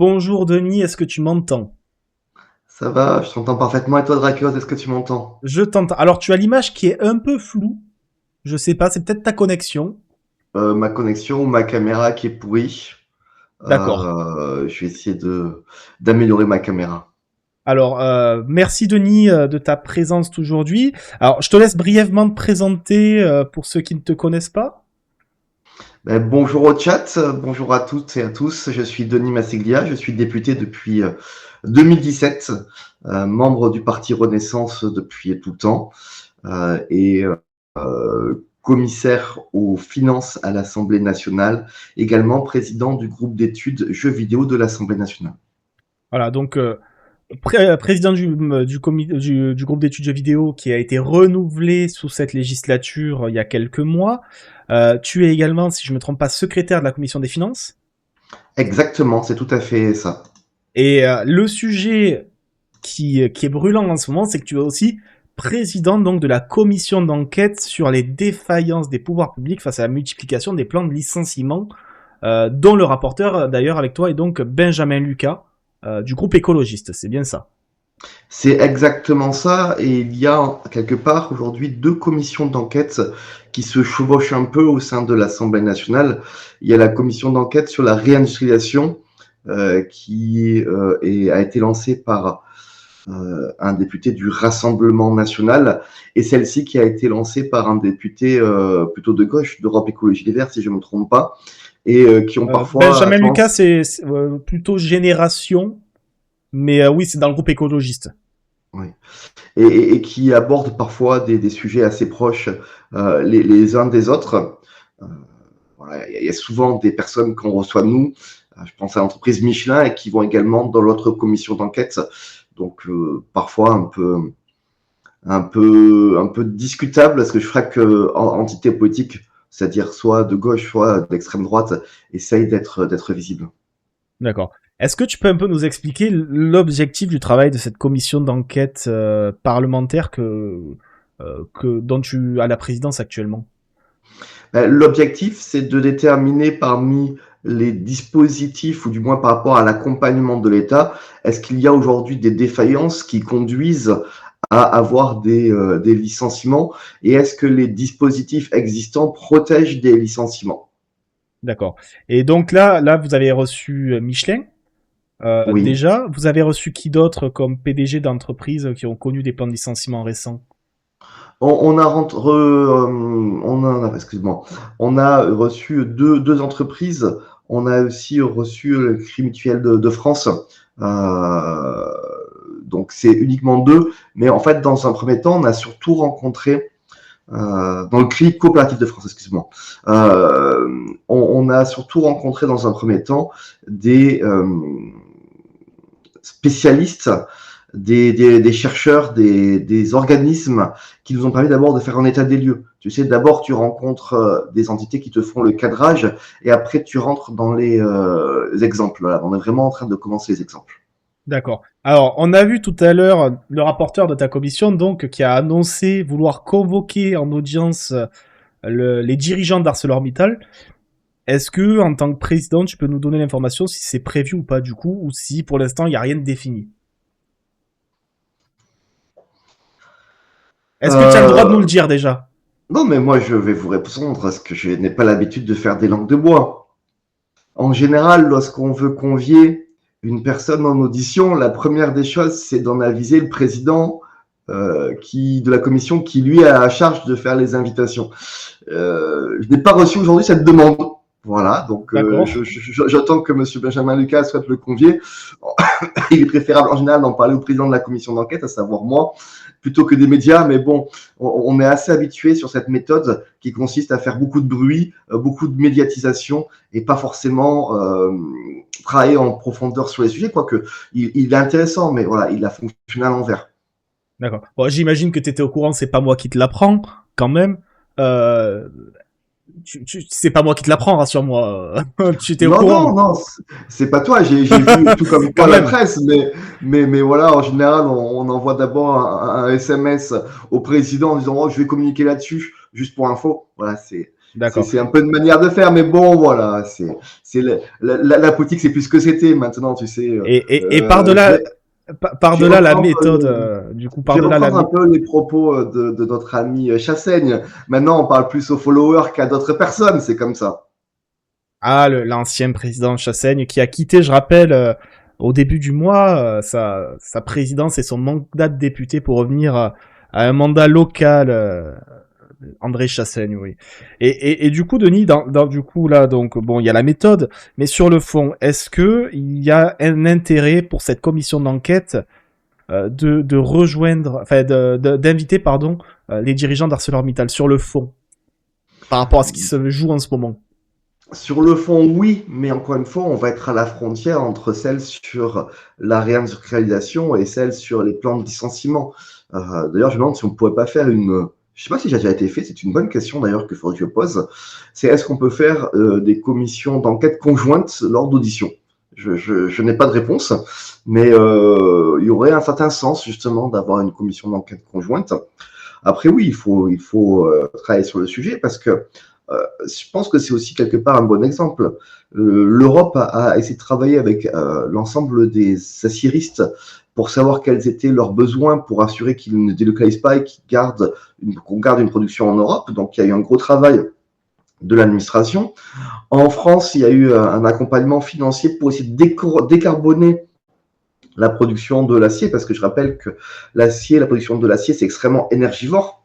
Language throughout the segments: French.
Bonjour Denis, est-ce que tu m'entends? Ça va, je t'entends parfaitement. Et toi, Dracos, est-ce que tu m'entends? Je t'entends. Alors tu as l'image qui est un peu floue. Je sais pas, c'est peut-être ta connexion. Ma connexion ou ma caméra qui est pourrie. D'accord. Je vais essayer d'améliorer ma caméra. Alors merci Denis de ta présence aujourd'hui. Alors je te laisse brièvement te présenter pour ceux qui ne te connaissent pas. Bonjour au chat, bonjour à toutes et à tous. Je suis Denis Massiglia, je suis député depuis 2017, membre du parti Renaissance depuis tout le temps, et commissaire aux finances à l'Assemblée nationale, également président du groupe d'études jeux vidéo de l'Assemblée nationale. Voilà, donc président du groupe d'études jeux vidéo qui a été renouvelé sous cette législature il y a quelques mois. Tu es également, si je me trompe pas, secrétaire de la commission des finances. Exactement, c'est tout à fait ça. Et le sujet qui est brûlant en ce moment, c'est que tu es aussi président donc de la commission d'enquête sur les défaillances des pouvoirs publics face à la multiplication des plans de licenciement, dont le rapporteur d'ailleurs avec toi est donc Benjamin Lucas du groupe écologiste, c'est bien ça. C'est exactement ça. Et il y a quelque part aujourd'hui deux commissions d'enquête qui se chevauchent un peu au sein de l'Assemblée nationale. Il y a la commission d'enquête sur la réindustrialisation a été lancée par un député du Rassemblement national et celle-ci qui a été lancée par un député plutôt de gauche, d'Europe Écologie Les Verts, si je ne me trompe pas, et qui ont parfois Benjamin Lucas, tendance. c'est plutôt génération, mais oui, c'est dans le groupe écologiste. Oui. Et qui abordent parfois des sujets assez proches les uns des autres. Euh, voilà, il y a souvent des personnes qu'on reçoit nous, je pense à l'entreprise Michelin, et qui vont également dans l'autre commission d'enquête. Donc parfois un peu discutable, parce que chaque entité politique, c'est-à-dire soit de gauche, soit d'extrême droite, essaye d'être visible. D'accord. Est-ce que tu peux un peu nous expliquer l'objectif du travail de cette commission d'enquête parlementaire dont tu as la présidence actuellement? L'objectif, c'est de déterminer parmi les dispositifs, ou du moins par rapport à l'accompagnement de l'État, est-ce qu'il y a aujourd'hui des défaillances qui conduisent à avoir des licenciements et est-ce que les dispositifs existants protègent des licenciements? D'accord. Et donc là, vous avez reçu Michelin. Oui. Déjà, vous avez reçu qui d'autre comme PDG d'entreprises qui ont connu des plans de licenciement récents? Excuse-moi, on a reçu deux entreprises. On a aussi reçu le Crédit Mutuel de France. Euh, donc c'est uniquement deux. Mais en fait, dans un premier temps, on a surtout rencontré dans le Crédit Coopératif de France, excuse-moi. On a surtout rencontré dans un premier temps des spécialistes, des chercheurs, des organismes qui nous ont permis d'abord de faire un état des lieux. Tu sais, d'abord tu rencontres des entités qui te font le cadrage et après tu rentres dans les exemples. Voilà, on est vraiment en train de commencer les exemples. D'accord. Alors, on a vu tout à l'heure le rapporteur de ta commission, donc, qui a annoncé vouloir convoquer en audience les dirigeants d'ArcelorMittal. Est-ce que, en tant que président, tu peux nous donner l'information si c'est prévu ou pas du coup, ou si pour l'instant il n'y a rien de défini? Est-ce que tu as le droit de nous le Euh, dire déjà? non, mais moi je vais vous répondre parce que je n'ai pas l'habitude de faire des langues de bois. En général, lorsqu'on veut convier une personne en audition, la première des choses, c'est d'en aviser le président de la commission qui, lui, a la charge de faire les invitations. Je n'ai pas reçu aujourd'hui cette demande. Voilà, donc D'accord. j'attends que M. Benjamin Lucas souhaite le convier. Il est préférable en général d'en parler au président de la commission d'enquête, à savoir moi, plutôt que des médias. Mais bon, on est assez habitué sur cette méthode qui consiste à faire beaucoup de bruit, beaucoup de médiatisation et pas forcément travailler en profondeur sur les sujets, quoique il est intéressant, mais voilà, il a fonctionné à l'envers. D'accord. Bon, j'imagine que tu étais au courant, c'est pas moi qui te l'apprends, quand même. Euh, c'est pas moi qui te l'apprends, rassure-moi. Tu étais au Non, non, courant, non, c'est pas toi. J'ai vu tout comme quand toi la même. presse, mais voilà, en général, on envoie d'abord un SMS au président en disant oh, je vais communiquer là-dessus, juste pour info. Voilà, D'accord. C'est un peu une manière de faire, mais bon, voilà. La politique, c'est plus ce que c'était maintenant, tu sais. Et Je par-delà, vais, je vais par-delà la reprendre, méthode, du coup, je vais par-delà la reprendre un méthode. peu les propos de notre ami Chassaigne. Maintenant, on parle plus aux followers qu'à d'autres personnes, c'est comme ça. Ah, l'ancien président Chassaigne qui a quitté, je rappelle, au début du mois, sa présidence et son mandat de député pour revenir à un mandat local. André Chassaigne, oui. Et du coup, Denis, du coup là, donc bon, il y a la méthode, mais sur le fond, est-ce que il y a un intérêt pour cette commission d'enquête de rejoindre, enfin, d'inviter, pardon, les dirigeants d'ArcelorMittal sur le fond, par rapport à ce qui se joue en ce moment? Sur le fond, oui, mais encore une fois, on va être à la frontière entre celle sur la réindustrialisation et celle sur les plans de licenciement. D'ailleurs, je me demande si on ne pourrait pas faire une. Je ne sais pas si ça a déjà été fait, c'est une bonne question d'ailleurs qu'il faudrait que je pose. C'est est-ce qu'on peut faire des commissions d'enquête conjointes lors d'auditions? Je n'ai pas de réponse, mais il y aurait un certain sens justement d'avoir une commission d'enquête conjointe. Après, oui, il faut travailler sur le sujet parce que je pense que c'est aussi quelque part un bon exemple. L'Europe a essayé de travailler avec l'ensemble des aciéristes pour savoir quels étaient leurs besoins pour assurer qu'ils ne délocalisent pas et qu'on garde une production en Europe. Donc, il y a eu un gros travail de l'administration. En France, il y a eu un accompagnement financier pour essayer de décarboner la production de l'acier, parce que je rappelle que l'acier, la production de l'acier, c'est extrêmement énergivore.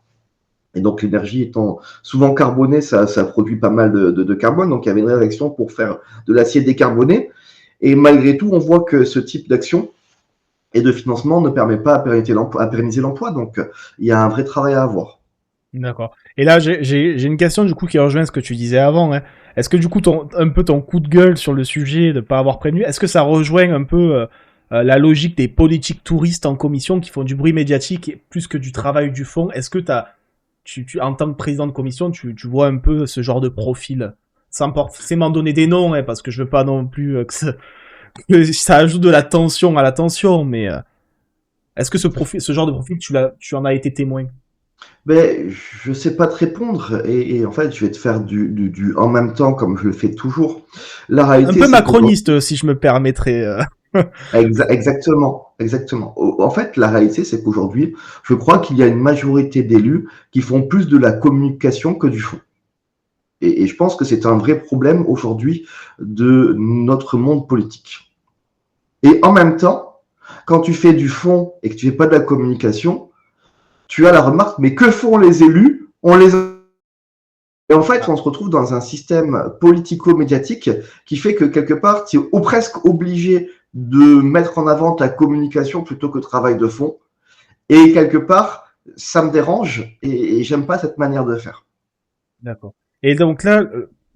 Et donc, l'énergie étant souvent carbonée, ça produit pas mal de carbone. Donc, il y avait une réaction pour faire de l'acier décarboné. Et malgré tout, on voit que ce type d'action et de financement ne permet pas à pérenniser l'emploi. Donc, il y a un vrai travail à avoir. D'accord. Et là, j'ai une question du coup qui rejoint ce que tu disais avant. Hein. Est-ce que du coup, un peu ton coup de gueule sur le sujet de ne pas avoir prévenu, est-ce que ça rejoint un peu la logique des politiques touristes en commission qui font du bruit médiatique plus que du travail du fond? Est-ce que en tant que président de commission, tu vois un peu ce genre de profil? Sans forcément donner des noms, hein, parce que je veux pas non plus que ça ajoute de la tension à la tension, mais est-ce que ce genre de profil, tu en as été témoin? Ben, je sais pas te répondre et en fait, je vais te faire du en même temps comme je le fais toujours. La Un réalité, peu c'est qu'aujourd'hui, macroniste, si je me permettrais. exactement, exactement. En fait, la réalité, c'est qu'aujourd'hui, je crois qu'il y a une majorité d'élus qui font plus de la communication que du fond. Et je pense que c'est un vrai problème aujourd'hui de notre monde politique. Et en même temps, quand tu fais du fond et que tu fais pas de la communication, tu as la remarque, mais que font les élus? On les Et en fait, Ah, on se retrouve dans un système politico-médiatique qui fait que quelque part, tu es ou presque obligé de mettre en avant ta communication plutôt que le travail de fond. Et quelque part, ça me dérange et j'aime pas cette manière de faire. d'accord. Et donc là,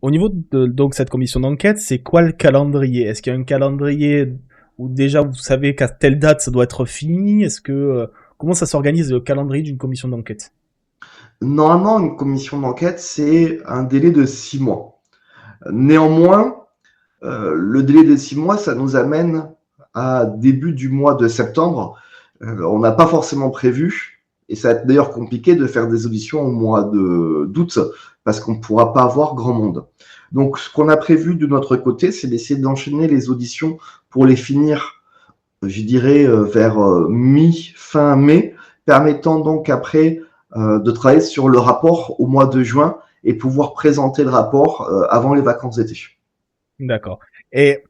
au niveau de donc cette commission d'enquête, c'est quoi le calendrier? Est-ce qu'il y a un calendrier où déjà vous savez qu'à telle date ça doit être fini? Est-ce que comment ça s'organise le calendrier d'une commission d'enquête? Normalement, une commission d'enquête, c'est un délai de 6 mois. Néanmoins, le délai de 6 mois, ça nous amène à début du mois de septembre. On n'a pas forcément prévu, et ça va être d'ailleurs compliqué de faire des auditions au mois d'août, parce qu'on ne pourra pas avoir grand monde. Donc, ce qu'on a prévu de notre côté, c'est d'essayer d'enchaîner les auditions pour les finir, je dirais, vers mi-fin mai, permettant donc après de travailler sur le rapport au mois de juin et pouvoir présenter le rapport avant les vacances d'été. D'accord. Et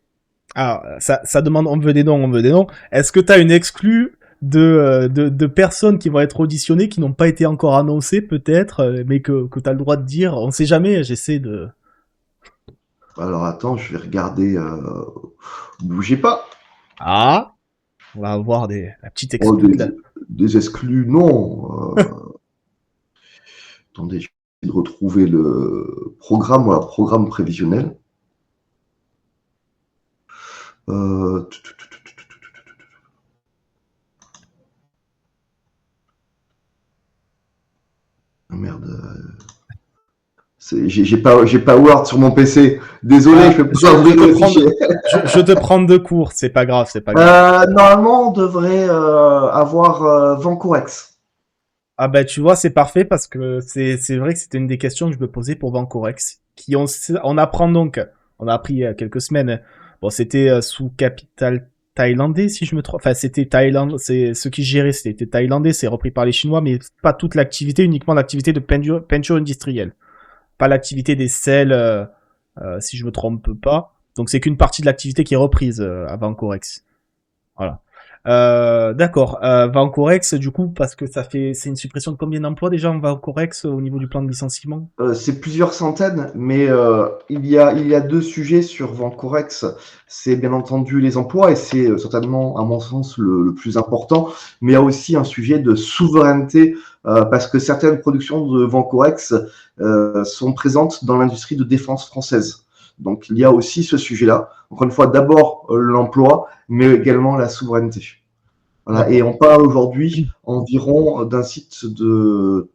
alors, ça demande, on veut des noms, on veut des noms. Est-ce que tu as une exclue de personnes qui vont être auditionnées, qui n'ont pas été encore annoncées, peut-être, mais que tu as le droit de dire? On sait jamais, j'essaie de... Alors attends, je vais regarder. Bougez pas. Ah, on va avoir la petite Oh, exclue là. des exclus, non. Attendez, je vais essayer de retrouver le programme, voilà, programme prévisionnel. Euh, Merde. J'ai pas Word sur mon PC. Désolé, Ah, je peux pas ouvrir le fichier. je te prends de court, c'est pas grave, c'est pas grave. Normalement, on devrait avoir Vancorex. Ah ben tu vois, c'est parfait parce que c'est vrai que c'était une des questions que je me posais pour Vancorex. On apprend donc, on a appris il y a quelques semaines. Bon, c'était sous capital thaïlandais si je me trompe. Enfin, c'était Thaïlande, c'est ceux qui géraient, c'était thaïlandais, c'est repris par les Chinois, mais pas toute l'activité, uniquement l'activité de peinture industrielle, pas l'activité des sels, si je me trompe pas. Donc c'est qu'une partie de l'activité qui est reprise à Vancorex. Voilà. D'accord. Vancorex, du coup, parce que c'est une suppression de combien d'emplois déjà en Vancorex au niveau du plan de licenciement? C'est plusieurs centaines, mais il y a deux sujets sur Vancorex. C'est bien entendu les emplois, et c'est certainement, à mon sens, le plus important, mais il y a aussi un sujet de souveraineté, parce que certaines productions de Vancorex sont présentes dans l'industrie de défense française. Donc il y a aussi ce sujet-là. Encore une fois, d'abord l'emploi, mais également la souveraineté. Voilà. Et D'accord. on parle aujourd'hui environ d'un site de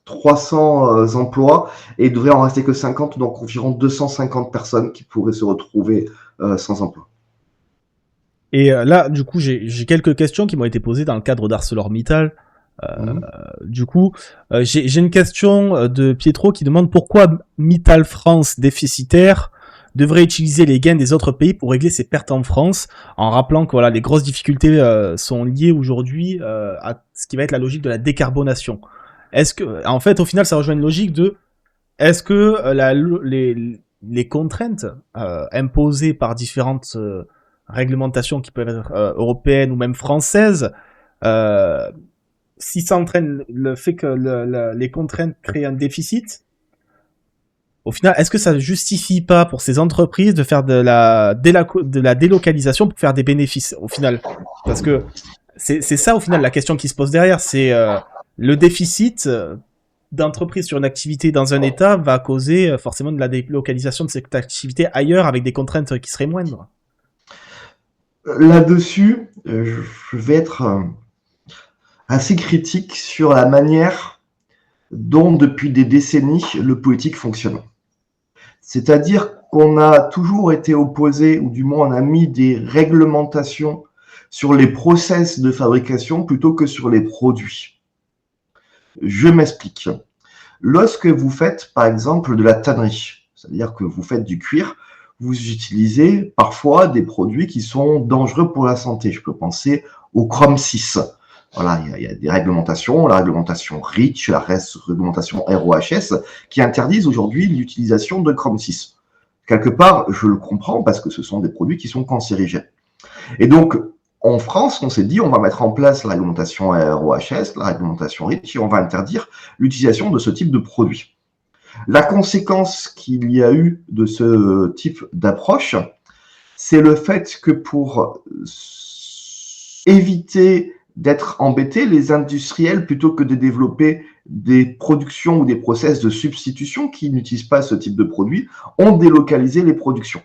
300 emplois, et il devrait en rester que 50, donc environ 250 personnes qui pourraient se retrouver sans emploi. Et là, du coup, j'ai quelques questions qui m'ont été posées dans le cadre d'ArcelorMittal. Mhm. Du coup, j'ai une question de Pietro qui demande pourquoi Mittal France déficitaire devrait utiliser les gains des autres pays pour régler ses pertes en France, en rappelant que voilà, les grosses difficultés sont liées aujourd'hui à ce qui va être la logique de la décarbonation. Est-ce que, en fait, au final, ça rejoint une logique de est-ce que les contraintes imposées par différentes réglementations qui peuvent être européennes ou même françaises, euh, si ça entraîne le fait que les contraintes créent un déficit, au final, est-ce que ça ne justifie pas pour ces entreprises de faire de la délocalisation pour faire des bénéfices au final? Parce que c'est ça au final la question qui se pose derrière, c'est le déficit d'entreprise sur une activité dans un État va causer forcément de la délocalisation de cette activité ailleurs avec des contraintes qui seraient moindres. Là-dessus, je vais être assez critique sur la manière dont, depuis des décennies, le politique fonctionne. C'est-à-dire qu'on a toujours été opposé, ou du moins on a mis des réglementations sur les process de fabrication plutôt que sur les produits. Je m'explique. Lorsque vous faites, par exemple, de la tannerie, c'est-à-dire que vous faites du cuir, vous utilisez parfois des produits qui sont dangereux pour la santé. Je peux penser au chrome 6. Voilà, il y a des réglementations, la réglementation REACH, la réglementation ROHS, qui interdisent aujourd'hui l'utilisation de chrome 6. Quelque part, je le comprends parce que ce sont des produits qui sont cancérigènes. Et donc, en France, on s'est dit, on va mettre en place la réglementation ROHS, la réglementation REACH, et on va interdire l'utilisation de ce type de produit. La conséquence qu'il y a eu de ce type d'approche, c'est le fait que pour éviter d'être embêtés, les industriels, plutôt que de développer des productions ou des process de substitution qui n'utilisent pas ce type de produit, ont délocalisé les productions.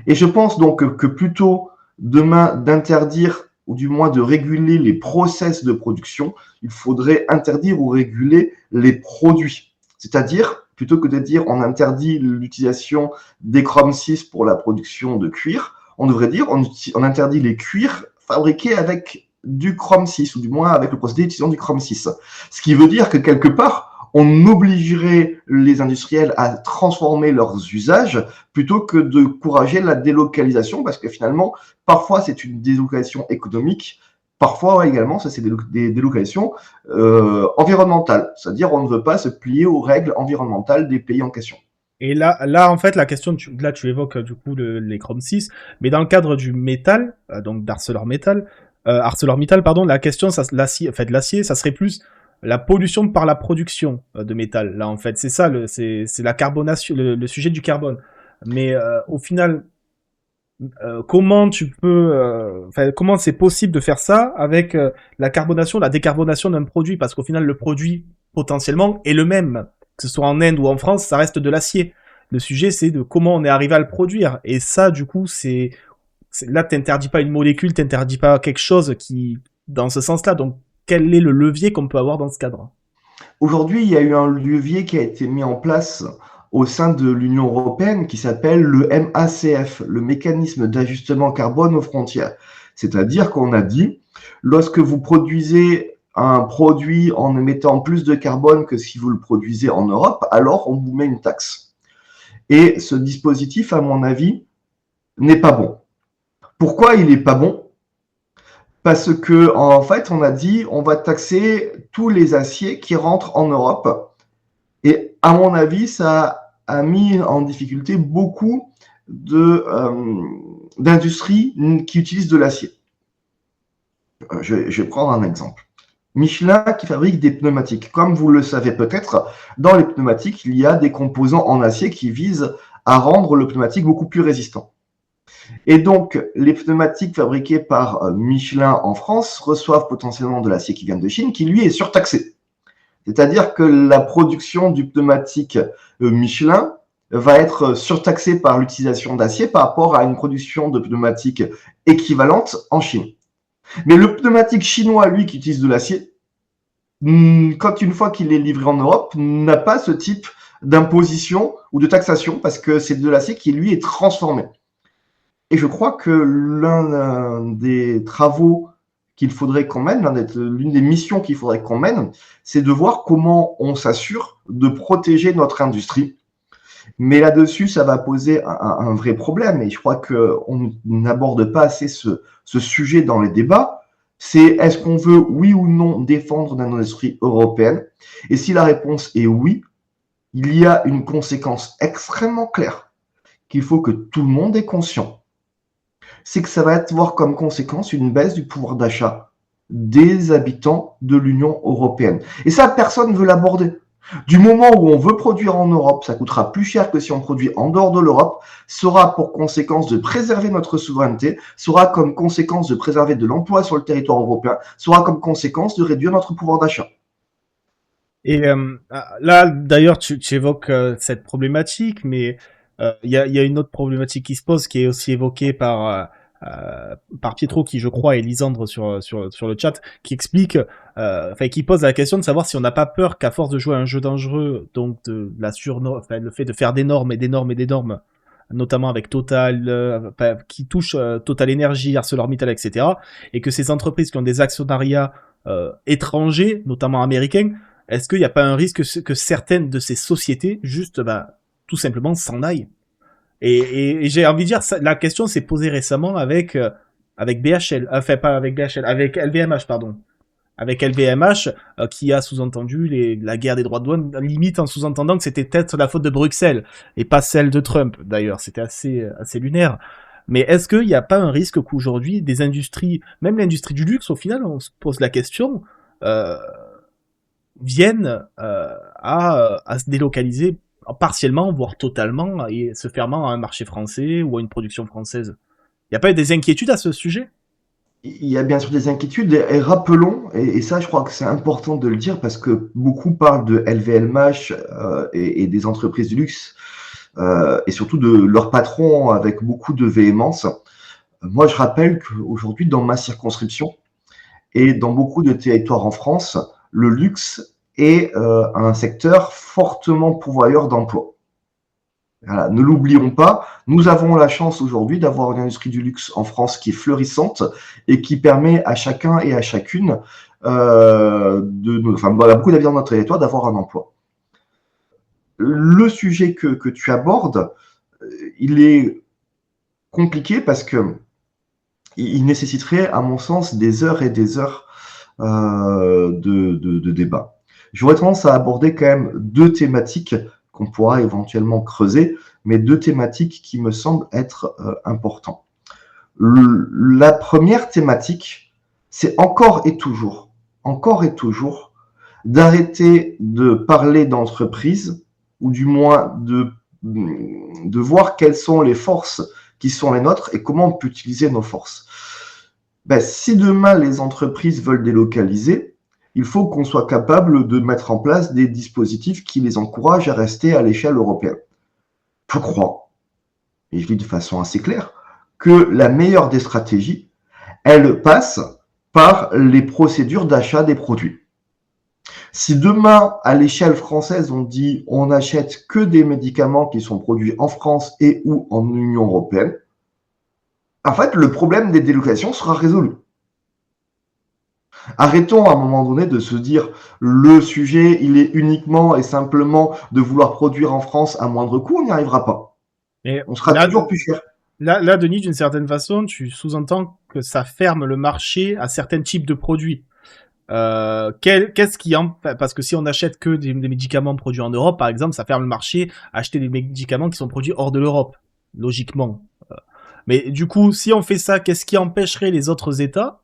Et je pense donc que plutôt demain d'interdire ou du moins de réguler les process de production, il faudrait interdire ou réguler les produits. C'est-à-dire, plutôt que de dire on interdit l'utilisation des chrome 6 pour la production de cuir, on devrait dire on interdit les cuirs fabriqués avec du chrome 6, ou du moins avec le procédé d'utilisation du chrome 6. Ce qui veut dire que quelque part, on obligerait les industriels à transformer leurs usages plutôt que de encourager la délocalisation, parce que finalement, parfois c'est une délocalisation économique, parfois également, ça c'est des délocalisations environnementales, c'est-à-dire on ne veut pas se plier aux règles environnementales des pays en question. Et là, en fait, la question, là, tu évoques du coup les Chrome 6, mais dans le cadre du métal, donc ArcelorMittal, pardon, la question, l'acier, en fait, l'acier, ça serait plus la pollution par la production de métal. Là, en fait, c'est ça, c'est la carbonation, le sujet du carbone. Mais au final, comment tu peux, comment c'est possible de faire ça avec la carbonation, la décarbonation d'un produit, parce qu'au final, le produit potentiellement est le même, que ce soit en Inde ou en France, ça reste de l'acier. Le sujet, c'est de comment on est arrivé à le produire. Et ça, du coup, là, t'interdis pas une molécule, t'interdis pas quelque chose qui, dans ce sens-là. Donc, quel est le levier qu'on peut avoir dans ce cadre? Aujourd'hui, il y a eu un levier qui a été mis en place au sein de l'Union européenne qui s'appelle le MACF, le mécanisme d'ajustement carbone aux frontières. C'est-à-dire qu'on a dit, lorsque vous produisez un produit en émettant plus de carbone que si vous le produisez en Europe, alors on vous met une taxe. Et ce dispositif, à mon avis, n'est pas bon. Pourquoi il n'est pas bon? Parce que, en fait, on a dit on va taxer tous les aciers qui rentrent en Europe. Et à mon avis, ça a mis en difficulté beaucoup d'industries qui utilisent de l'acier. Je vais prendre un exemple. Michelin qui fabrique des pneumatiques. Comme vous le savez peut-être, dans les pneumatiques, il y a des composants en acier qui visent à rendre le pneumatique beaucoup plus résistant. Et donc, les pneumatiques fabriqués par Michelin en France reçoivent potentiellement de l'acier qui vient de Chine, qui lui est surtaxé. C'est-à-dire que la production du pneumatique Michelin va être surtaxée par l'utilisation d'acier par rapport à une production de pneumatiques équivalente en Chine. Mais le pneumatique chinois, lui, qui utilise de l'acier, quand une fois qu'il est livré en Europe, n'a pas ce type d'imposition ou de taxation parce que c'est de l'acier qui, lui, est transformé. Et je crois que l'un des travaux qu'il faudrait qu'on mène, l'une des missions qu'il faudrait qu'on mène, c'est de voir comment on s'assure de protéger notre industrie. Mais là-dessus, ça va poser un vrai problème. Et je crois qu'on n'aborde pas assez ce sujet dans les débats. C'est est-ce qu'on veut, oui ou non, défendre notre industrie européenne? Et si la réponse est oui, il y a une conséquence extrêmement claire qu'il faut que tout le monde ait conscient. C'est que ça va avoir comme conséquence une baisse du pouvoir d'achat des habitants de l'Union européenne. Et ça, personne ne veut l'aborder. Du moment où on veut produire en Europe, ça coûtera plus cher que si on produit en dehors de l'Europe, sera pour conséquence de préserver notre souveraineté, sera comme conséquence de préserver de l'emploi sur le territoire européen, sera comme conséquence de réduire notre pouvoir d'achat. Et là, d'ailleurs, tu évoques cette problématique, mais il y a une autre problématique qui se pose, qui est aussi évoquée par Pietro, qui je crois est Lisandre sur le chat, qui explique, qui pose la question de savoir si on n'a pas peur qu'à force de jouer à un jeu dangereux, donc le fait de faire des normes et des normes et des normes, notamment avec Total, qui touche Total Energy, ArcelorMittal, etc., et que ces entreprises qui ont des actionnariats étrangers, notamment américains, est-ce qu'il n'y a pas un risque que certaines de ces sociétés, juste, tout simplement, s'en aillent? Et j'ai envie de dire, la question s'est posée récemment avec BHL, enfin pas avec BHL, avec LVMH, pardon. Avec LVMH, qui a sous-entendu la guerre des droits de douane, limite en sous-entendant que c'était peut-être la faute de Bruxelles, et pas celle de Trump, d'ailleurs. C'était assez lunaire. Mais est-ce qu'il n'y a pas un risque qu'aujourd'hui, des industries, même l'industrie du luxe, au final, on se pose la question, viennent à se délocaliser partiellement, voire totalement, et se fermant à un marché français ou à une production française? Il n'y a pas eu des inquiétudes à ce sujet? Il y a bien sûr des inquiétudes et rappelons, et ça je crois que c'est important de le dire parce que beaucoup parlent de LVMH et des entreprises du luxe et surtout de leurs patrons avec beaucoup de véhémence. Moi je rappelle qu'aujourd'hui dans ma circonscription et dans beaucoup de territoires en France, le luxe est un secteur fortement pourvoyeur d'emplois. Voilà, ne l'oublions pas, nous avons la chance aujourd'hui d'avoir une industrie du luxe en France qui est fleurissante et qui permet à chacun et à chacune, beaucoup d'habitants de notre territoire, d'avoir un emploi. Le sujet que tu abordes, il est compliqué parce que il nécessiterait, à mon sens, des heures et des heures de débat. J'aurais tendance à aborder quand même deux thématiques qu'on pourra éventuellement creuser, mais deux thématiques qui me semblent être importantes. La première thématique, c'est encore et toujours, d'arrêter de parler d'entreprise, ou du moins de voir quelles sont les forces qui sont les nôtres et comment on peut utiliser nos forces. Si demain les entreprises veulent délocaliser, il faut qu'on soit capable de mettre en place des dispositifs qui les encouragent à rester à l'échelle européenne. Je crois, et je dis de façon assez claire, que la meilleure des stratégies, elle passe par les procédures d'achat des produits. Si demain, à l'échelle française, on dit on n'achète que des médicaments qui sont produits en France et ou en Union européenne, en fait, le problème des délocalisations sera résolu. Arrêtons à un moment donné de se dire le sujet, il est uniquement et simplement de vouloir produire en France à moindre coût, on n'y arrivera pas. Mais On sera toujours plus cher. là, Denis, d'une certaine façon, tu sous-entends que ça ferme le marché à certains types de produits. Qu'est-ce qui parce que si on achète que des médicaments produits en Europe, par exemple, ça ferme le marché à acheter des médicaments qui sont produits hors de l'Europe, logiquement. Mais du coup, si on fait ça, qu'est-ce qui empêcherait les autres États,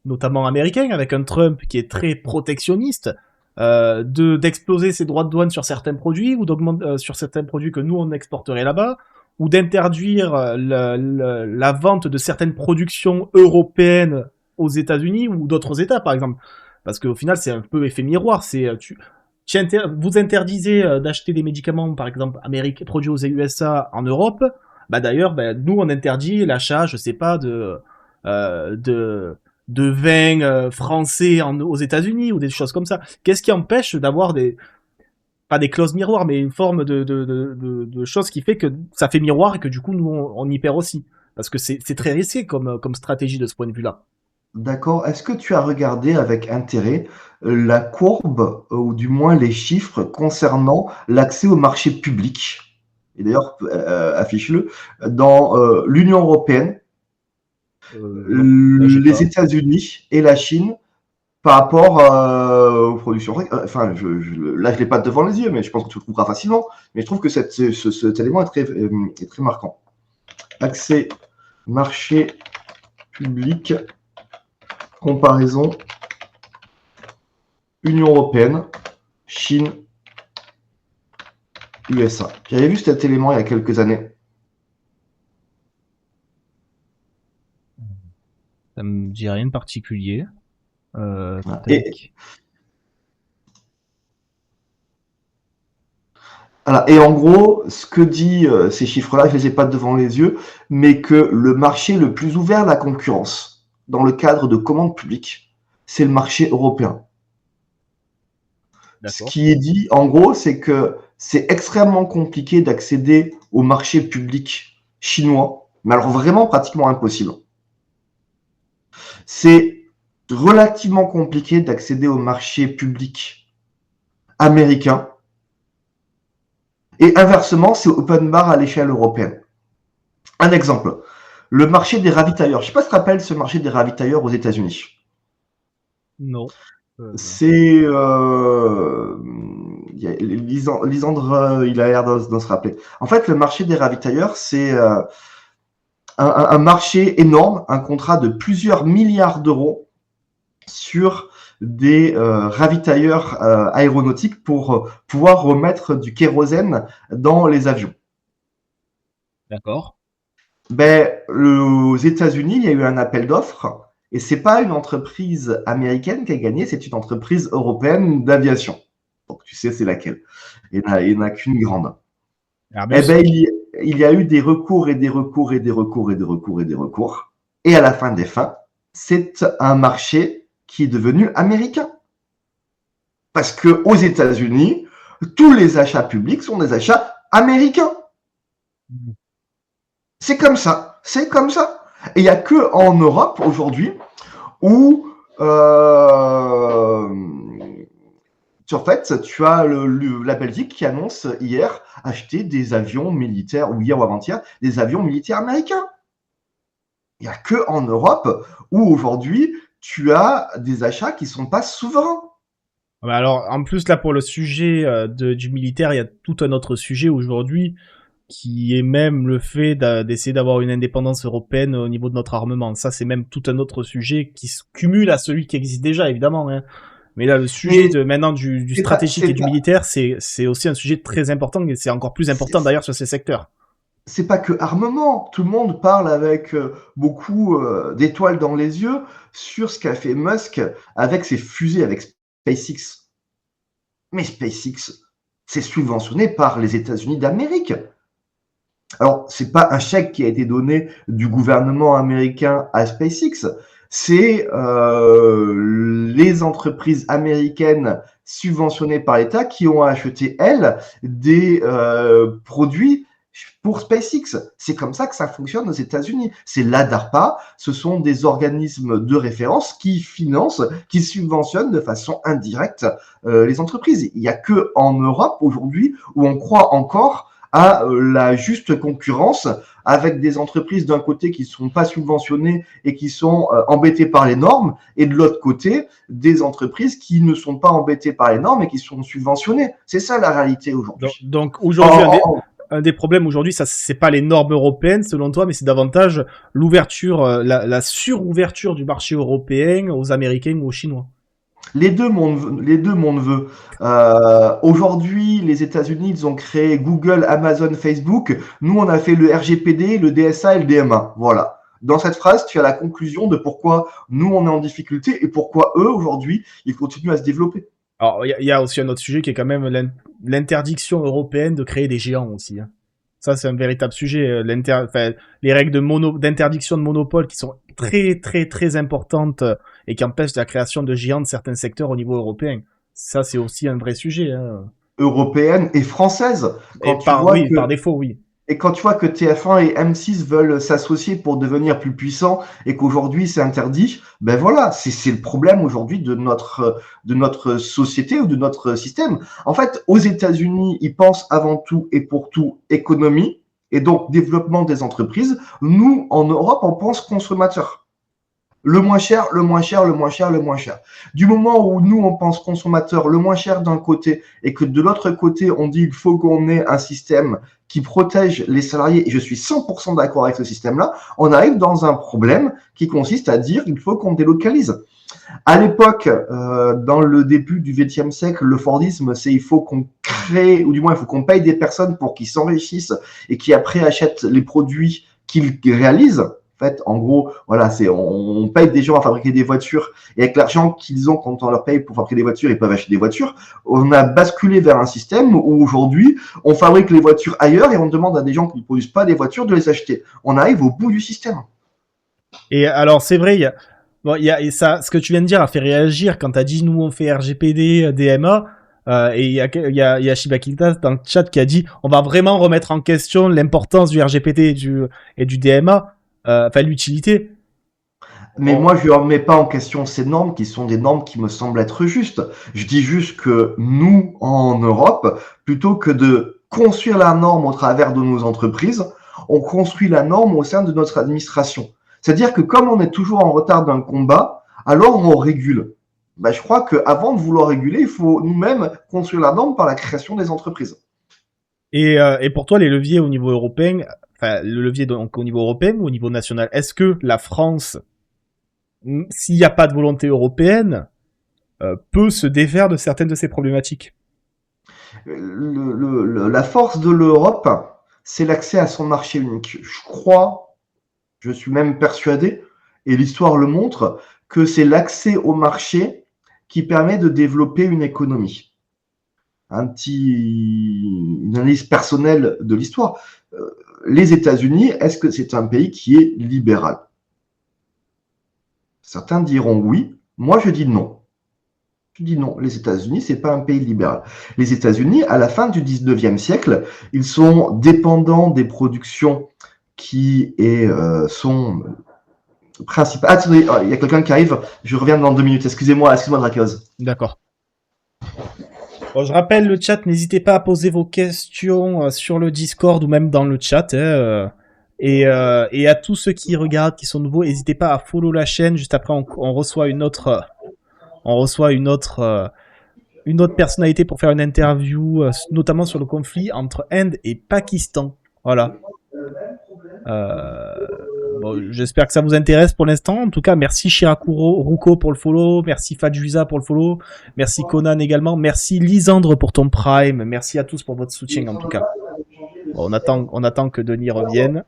notamment américains, avec un Trump qui est très protectionniste, d'exploser ses droits de douane sur certains produits ou d'augmenter sur certains produits que nous on exporterait là-bas, ou d'interdire la vente de certaines productions européennes aux États-Unis ou d'autres États, par exemple. Parce qu'au final, c'est un peu effet miroir. Vous interdisez d'acheter des médicaments, par exemple, produits aux USA en Europe. Bah d'ailleurs, bah, nous on interdit l'achat, je sais pas, euh, de de vin français aux États-Unis ou des choses comme ça. Qu'est-ce qui empêche d'avoir pas des clauses miroirs, mais une forme de choses qui fait que ça fait miroir et que du coup nous on y perd aussi. Parce que c'est très risqué comme stratégie de ce point de vue-là. D'accord. Est-ce que tu as regardé avec intérêt la courbe, ou du moins les chiffres concernant l'accès au marché public? Et d'ailleurs, affiche-le, dans l'Union européenne, Non, là j'ai les pas. États-Unis et la Chine par rapport aux productions. Enfin, là, je l'ai pas devant les yeux, mais je pense que tu le trouveras facilement. Mais je trouve que cet élément est très marquant. Accès marché public, comparaison Union européenne, Chine, USA. J'avais vu cet élément il y a quelques années. Ça me dit rien de particulier. Voilà. Tac. Et en gros, ce que dit ces chiffres-là, je ne les ai pas devant les yeux, mais que le marché le plus ouvert à la concurrence dans le cadre de commandes publiques, c'est le marché européen. Ce D'accord. qui est dit, en gros, c'est que c'est extrêmement compliqué d'accéder au marché public chinois, mais alors vraiment pratiquement impossible. C'est relativement compliqué d'accéder au marché public américain. Et inversement, c'est open bar à l'échelle européenne. Un exemple, le marché des ravitailleurs. Je ne sais pas si tu te rappelles ce marché des ravitailleurs aux États-Unis. Non. C'est Lisandre, il a l'air d'en se rappeler. En fait, le marché des ravitailleurs, c'est un marché énorme, un contrat de plusieurs milliards d'euros sur des ravitailleurs aéronautiques pour pouvoir remettre du kérosène dans les avions. D'accord. Aux États-Unis, il y a eu un appel d'offres et c'est pas une entreprise américaine qui a gagné, c'est une entreprise européenne d'aviation. Donc tu sais c'est laquelle. Il n'y en a qu'une grande. Airbus. Il y a eu des recours et des recours et des recours et des recours et des recours. Et à la fin des fins, c'est un marché qui est devenu américain. Parce que aux États-Unis, tous les achats publics sont des achats américains. C'est comme ça. C'est comme ça. Et il n'y a que en Europe aujourd'hui où en fait, tu as la Belgique qui annonce hier acheter des avions militaires, ou hier ou avant-hier, des avions militaires américains. Il n'y a que en Europe où aujourd'hui tu as des achats qui ne sont pas souverains. Alors, en plus, là, pour le sujet du militaire, il y a tout un autre sujet aujourd'hui qui est même le fait d'essayer d'avoir une indépendance européenne au niveau de notre armement. Ça, c'est même tout un autre sujet qui se cumule à celui qui existe déjà, évidemment. Hein. Mais là, le sujet Mais de maintenant du stratégique et du militaire, c'est aussi un sujet très important et c'est encore plus important d'ailleurs sur ces secteurs. c'est pas que armement. Tout le monde parle avec beaucoup d'étoiles dans les yeux sur ce qu'a fait Musk avec ses fusées, avec SpaceX. Mais SpaceX, c'est subventionné par les États-Unis d'Amérique. Alors, c'est pas un chèque qui a été donné du gouvernement américain à SpaceX, c'est les entreprises américaines subventionnées par l'État qui ont acheté, elles, des produits pour SpaceX. C'est comme ça que ça fonctionne aux États-Unis. C'est la DARPA, ce sont des organismes de référence qui financent, qui subventionnent de façon indirecte les entreprises. Il n'y a que en Europe aujourd'hui où on croit encore à la juste concurrence avec des entreprises d'un côté qui ne sont pas subventionnées et qui sont embêtées par les normes, et de l'autre côté, des entreprises qui ne sont pas embêtées par les normes et qui sont subventionnées. C'est ça la réalité aujourd'hui. Donc aujourd'hui, un des problèmes aujourd'hui, ça c'est pas les normes européennes selon toi, mais c'est davantage l'ouverture, la surouverture du marché européen aux Américains ou aux Chinois. Les deux mondes veut. Aujourd'hui, les États-Unis, ils ont créé Google, Amazon, Facebook. Nous, on a fait le RGPD, le DSA et le DMA. Voilà. Dans cette phrase, tu as la conclusion de pourquoi nous, on est en difficulté et pourquoi eux, aujourd'hui, ils continuent à se développer. Alors, il y a aussi un autre sujet qui est quand même l'interdiction européenne de créer des géants aussi. Hein. Ça, c'est un véritable sujet. Les règles d'interdiction de monopole qui sont très, très, très importantes et qui empêchent la création de géants de certains secteurs au niveau européen. Ça, c'est aussi un vrai sujet. Hein. Européenne et française. Par défaut, oui. Et quand tu vois que TF1 et M6 veulent s'associer pour devenir plus puissants et qu'aujourd'hui c'est interdit, ben voilà, c'est le problème aujourd'hui de notre société ou de notre système. En fait, aux États-Unis, ils pensent avant tout et pour tout économie et donc développement des entreprises. Nous, en Europe, on pense consommateur. Le moins cher, le moins cher, le moins cher, le moins cher. Du moment où nous, on pense consommateur le moins cher d'un côté et que de l'autre côté, on dit qu'il faut qu'on ait un système qui protège les salariés, et je suis 100% d'accord avec ce système-là, on arrive dans un problème qui consiste à dire qu'il faut qu'on délocalise. À l'époque, dans le début du XXe siècle, le Fordisme, c'est il faut qu'on crée, ou du moins il faut qu'on paye des personnes pour qu'ils s'enrichissent et qui après achètent les produits qu'ils réalisent. En fait, en gros, voilà, on paye des gens à fabriquer des voitures et avec l'argent qu'ils ont quand on leur paye pour fabriquer des voitures, ils peuvent acheter des voitures. On a basculé vers un système où aujourd'hui, on fabrique les voitures ailleurs et on demande à des gens qui ne produisent pas des voitures de les acheter. On arrive au bout du système. Et alors, c'est vrai, et ça, ce que tu viens de dire a fait réagir quand t'as dit nous on fait RGPD, DMA. Et il y a Shibakita dans le chat qui a dit on va vraiment remettre en question l'importance du RGPD et du DMA. Enfin, l'utilité. Mais moi, je ne remets pas en question ces normes qui sont des normes qui me semblent être justes. Je dis juste que nous, en Europe, plutôt que de construire la norme au travers de nos entreprises, on construit la norme au sein de notre administration. C'est-à-dire que comme on est toujours en retard d'un combat, alors on régule. Ben, je crois qu'avant de vouloir réguler, il faut nous-mêmes construire la norme par la création des entreprises. Et pour toi, les leviers au niveau européen, enfin, le levier donc au niveau européen ou au niveau national, est-ce que la France, s'il n'y a pas de volonté européenne, peut se défaire de certaines de ces problématiques? La force de l'Europe, c'est l'accès à son marché unique. Je crois, je suis même persuadé, et l'histoire le montre, que c'est l'accès au marché qui permet de développer une économie. Une analyse personnelle de l'histoire. Les États-Unis, est-ce que c'est un pays qui est libéral? Certains diront oui. Moi, je dis non. Je dis non. Les États-Unis, c'est pas un pays libéral. Les États-Unis, à la fin du 19e siècle, ils sont dépendants des productions qui sont principales. Attendez, il y a quelqu'un qui arrive. Je reviens dans 2 minutes. Excusez-moi, Drakeos. D'accord. Bon, je rappelle le chat, n'hésitez pas à poser vos questions sur le Discord ou même dans le chat. Et à tous ceux qui regardent, qui sont nouveaux, n'hésitez pas à follow la chaîne. Juste après, on reçoit une autre personnalité pour faire une interview, notamment sur le conflit entre Inde et Pakistan. Voilà. Bon, j'espère que ça vous intéresse pour l'instant. En tout cas, merci Shirakuro Ruko pour le follow, merci Fadjuisa pour le follow, merci Conan également, merci Lisandre pour ton prime, merci à tous pour votre soutien en tout cas. Bon, on attend que Denis revienne.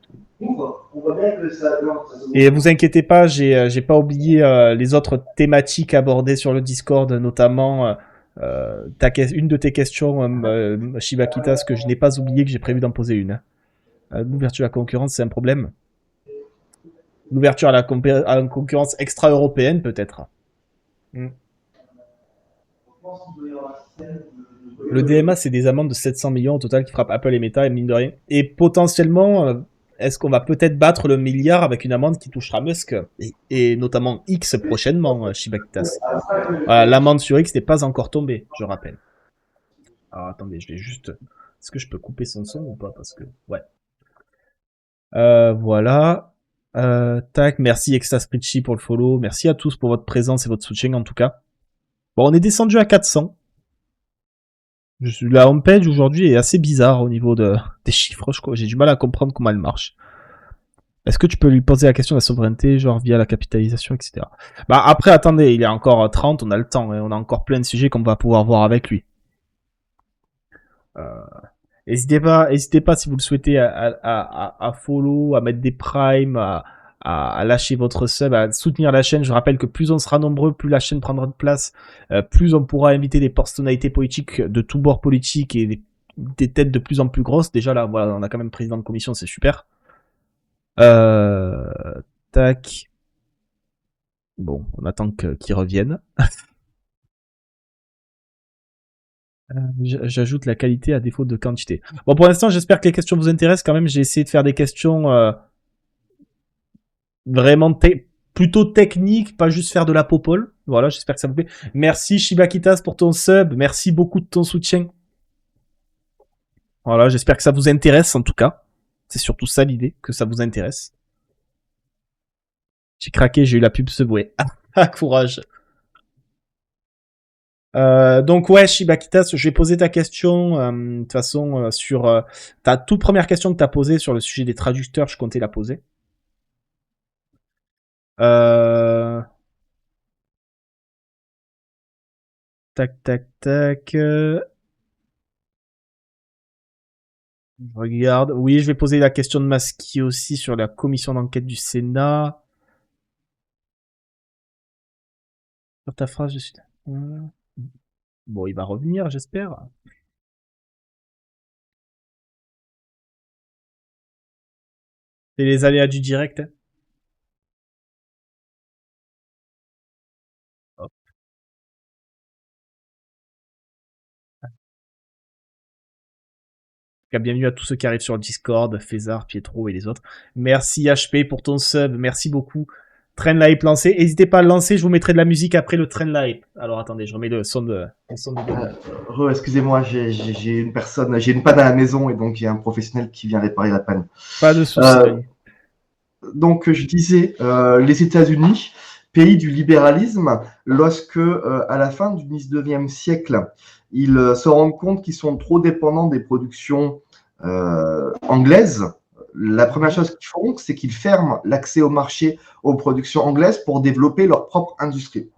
Et vous inquiétez pas, j'ai pas oublié les autres thématiques abordées sur le Discord, notamment une de tes questions, Shibakitas, que je n'ai pas oublié, que j'ai prévu d'en poser une. L'ouverture à la concurrence, c'est un problème. L'ouverture à la concurrence extra-européenne, peut-être. Le DMA, c'est des amendes de 700 millions au total qui frappent Apple et Meta, et mine de rien. Et potentiellement, est-ce qu'on va peut-être battre le milliard avec une amende qui touchera Musk et notamment X prochainement, Shibakitas. Voilà, l'amende sur X n'est pas encore tombée, je rappelle. Alors attendez, je vais juste... Est-ce que je peux couper son son ou pas? Parce que... Ouais. Voilà. Tac, merci Exaspritchy pour le follow. Merci à tous pour votre présence et votre soutien en tout cas. Bon, on est descendu à 400. La homepage aujourd'hui est assez bizarre au niveau des chiffres. J'ai du mal à comprendre comment elle marche. Est-ce que tu peux lui poser la question de la souveraineté, genre via la capitalisation, etc. Bah après, attendez, il est encore 30, on a le temps, et on a encore plein de sujets qu'on va pouvoir voir avec lui. N'hésitez pas si vous le souhaitez à follow, à mettre des primes, à lâcher votre sub, à soutenir la chaîne. Je rappelle que plus on sera nombreux, plus la chaîne prendra de place, plus on pourra inviter des personnalités politiques de tous bords politiques et des têtes de plus en plus grosses. Déjà là, voilà, on a quand même président de commission, c'est super. Tac. Bon, on attend qu'ils reviennent. J'ajoute la qualité à défaut de quantité. Bon, pour l'instant, j'espère que les questions vous intéressent. Quand même, j'ai essayé de faire des questions vraiment plutôt techniques, pas juste faire de la popole. Voilà, j'espère que ça vous plaît. Merci Shibakitas pour ton sub. Merci beaucoup de ton soutien. Voilà, j'espère que ça vous intéresse en tout cas. C'est surtout ça l'idée, que ça vous intéresse. J'ai craqué, j'ai eu la pub Subway. Ah, courage. Donc ouais, Shibakitas, je vais poser ta question de toute façon sur ta toute première question que tu as posée sur le sujet des traducteurs, je comptais la poser. Tac, tac, tac. Je regarde. Oui, je vais poser la question de Maski aussi sur la commission d'enquête du Sénat. Sur ta phrase, je suis... Bon, il va revenir, j'espère. C'est les aléas du direct. Hein. Bienvenue à tous ceux qui arrivent sur le Discord, Fézard, Pietro et les autres. Merci HP pour ton sub, merci beaucoup. Train Live lancé. N'hésitez pas à le lancer, je vous mettrai de la musique après le Train Live. Alors attendez, je remets le son de excusez-moi, j'ai une personne, j'ai une panne à la maison et donc il y a un professionnel qui vient réparer la panne. Pas de soucis. Donc je disais, les États-Unis, pays du libéralisme, lorsque à la fin du 19e siècle, ils se rendent compte qu'ils sont trop dépendants des productions anglaises, la première chose qu'ils font, c'est qu'ils ferment l'accès au marché aux productions anglaises pour développer leur propre industrie.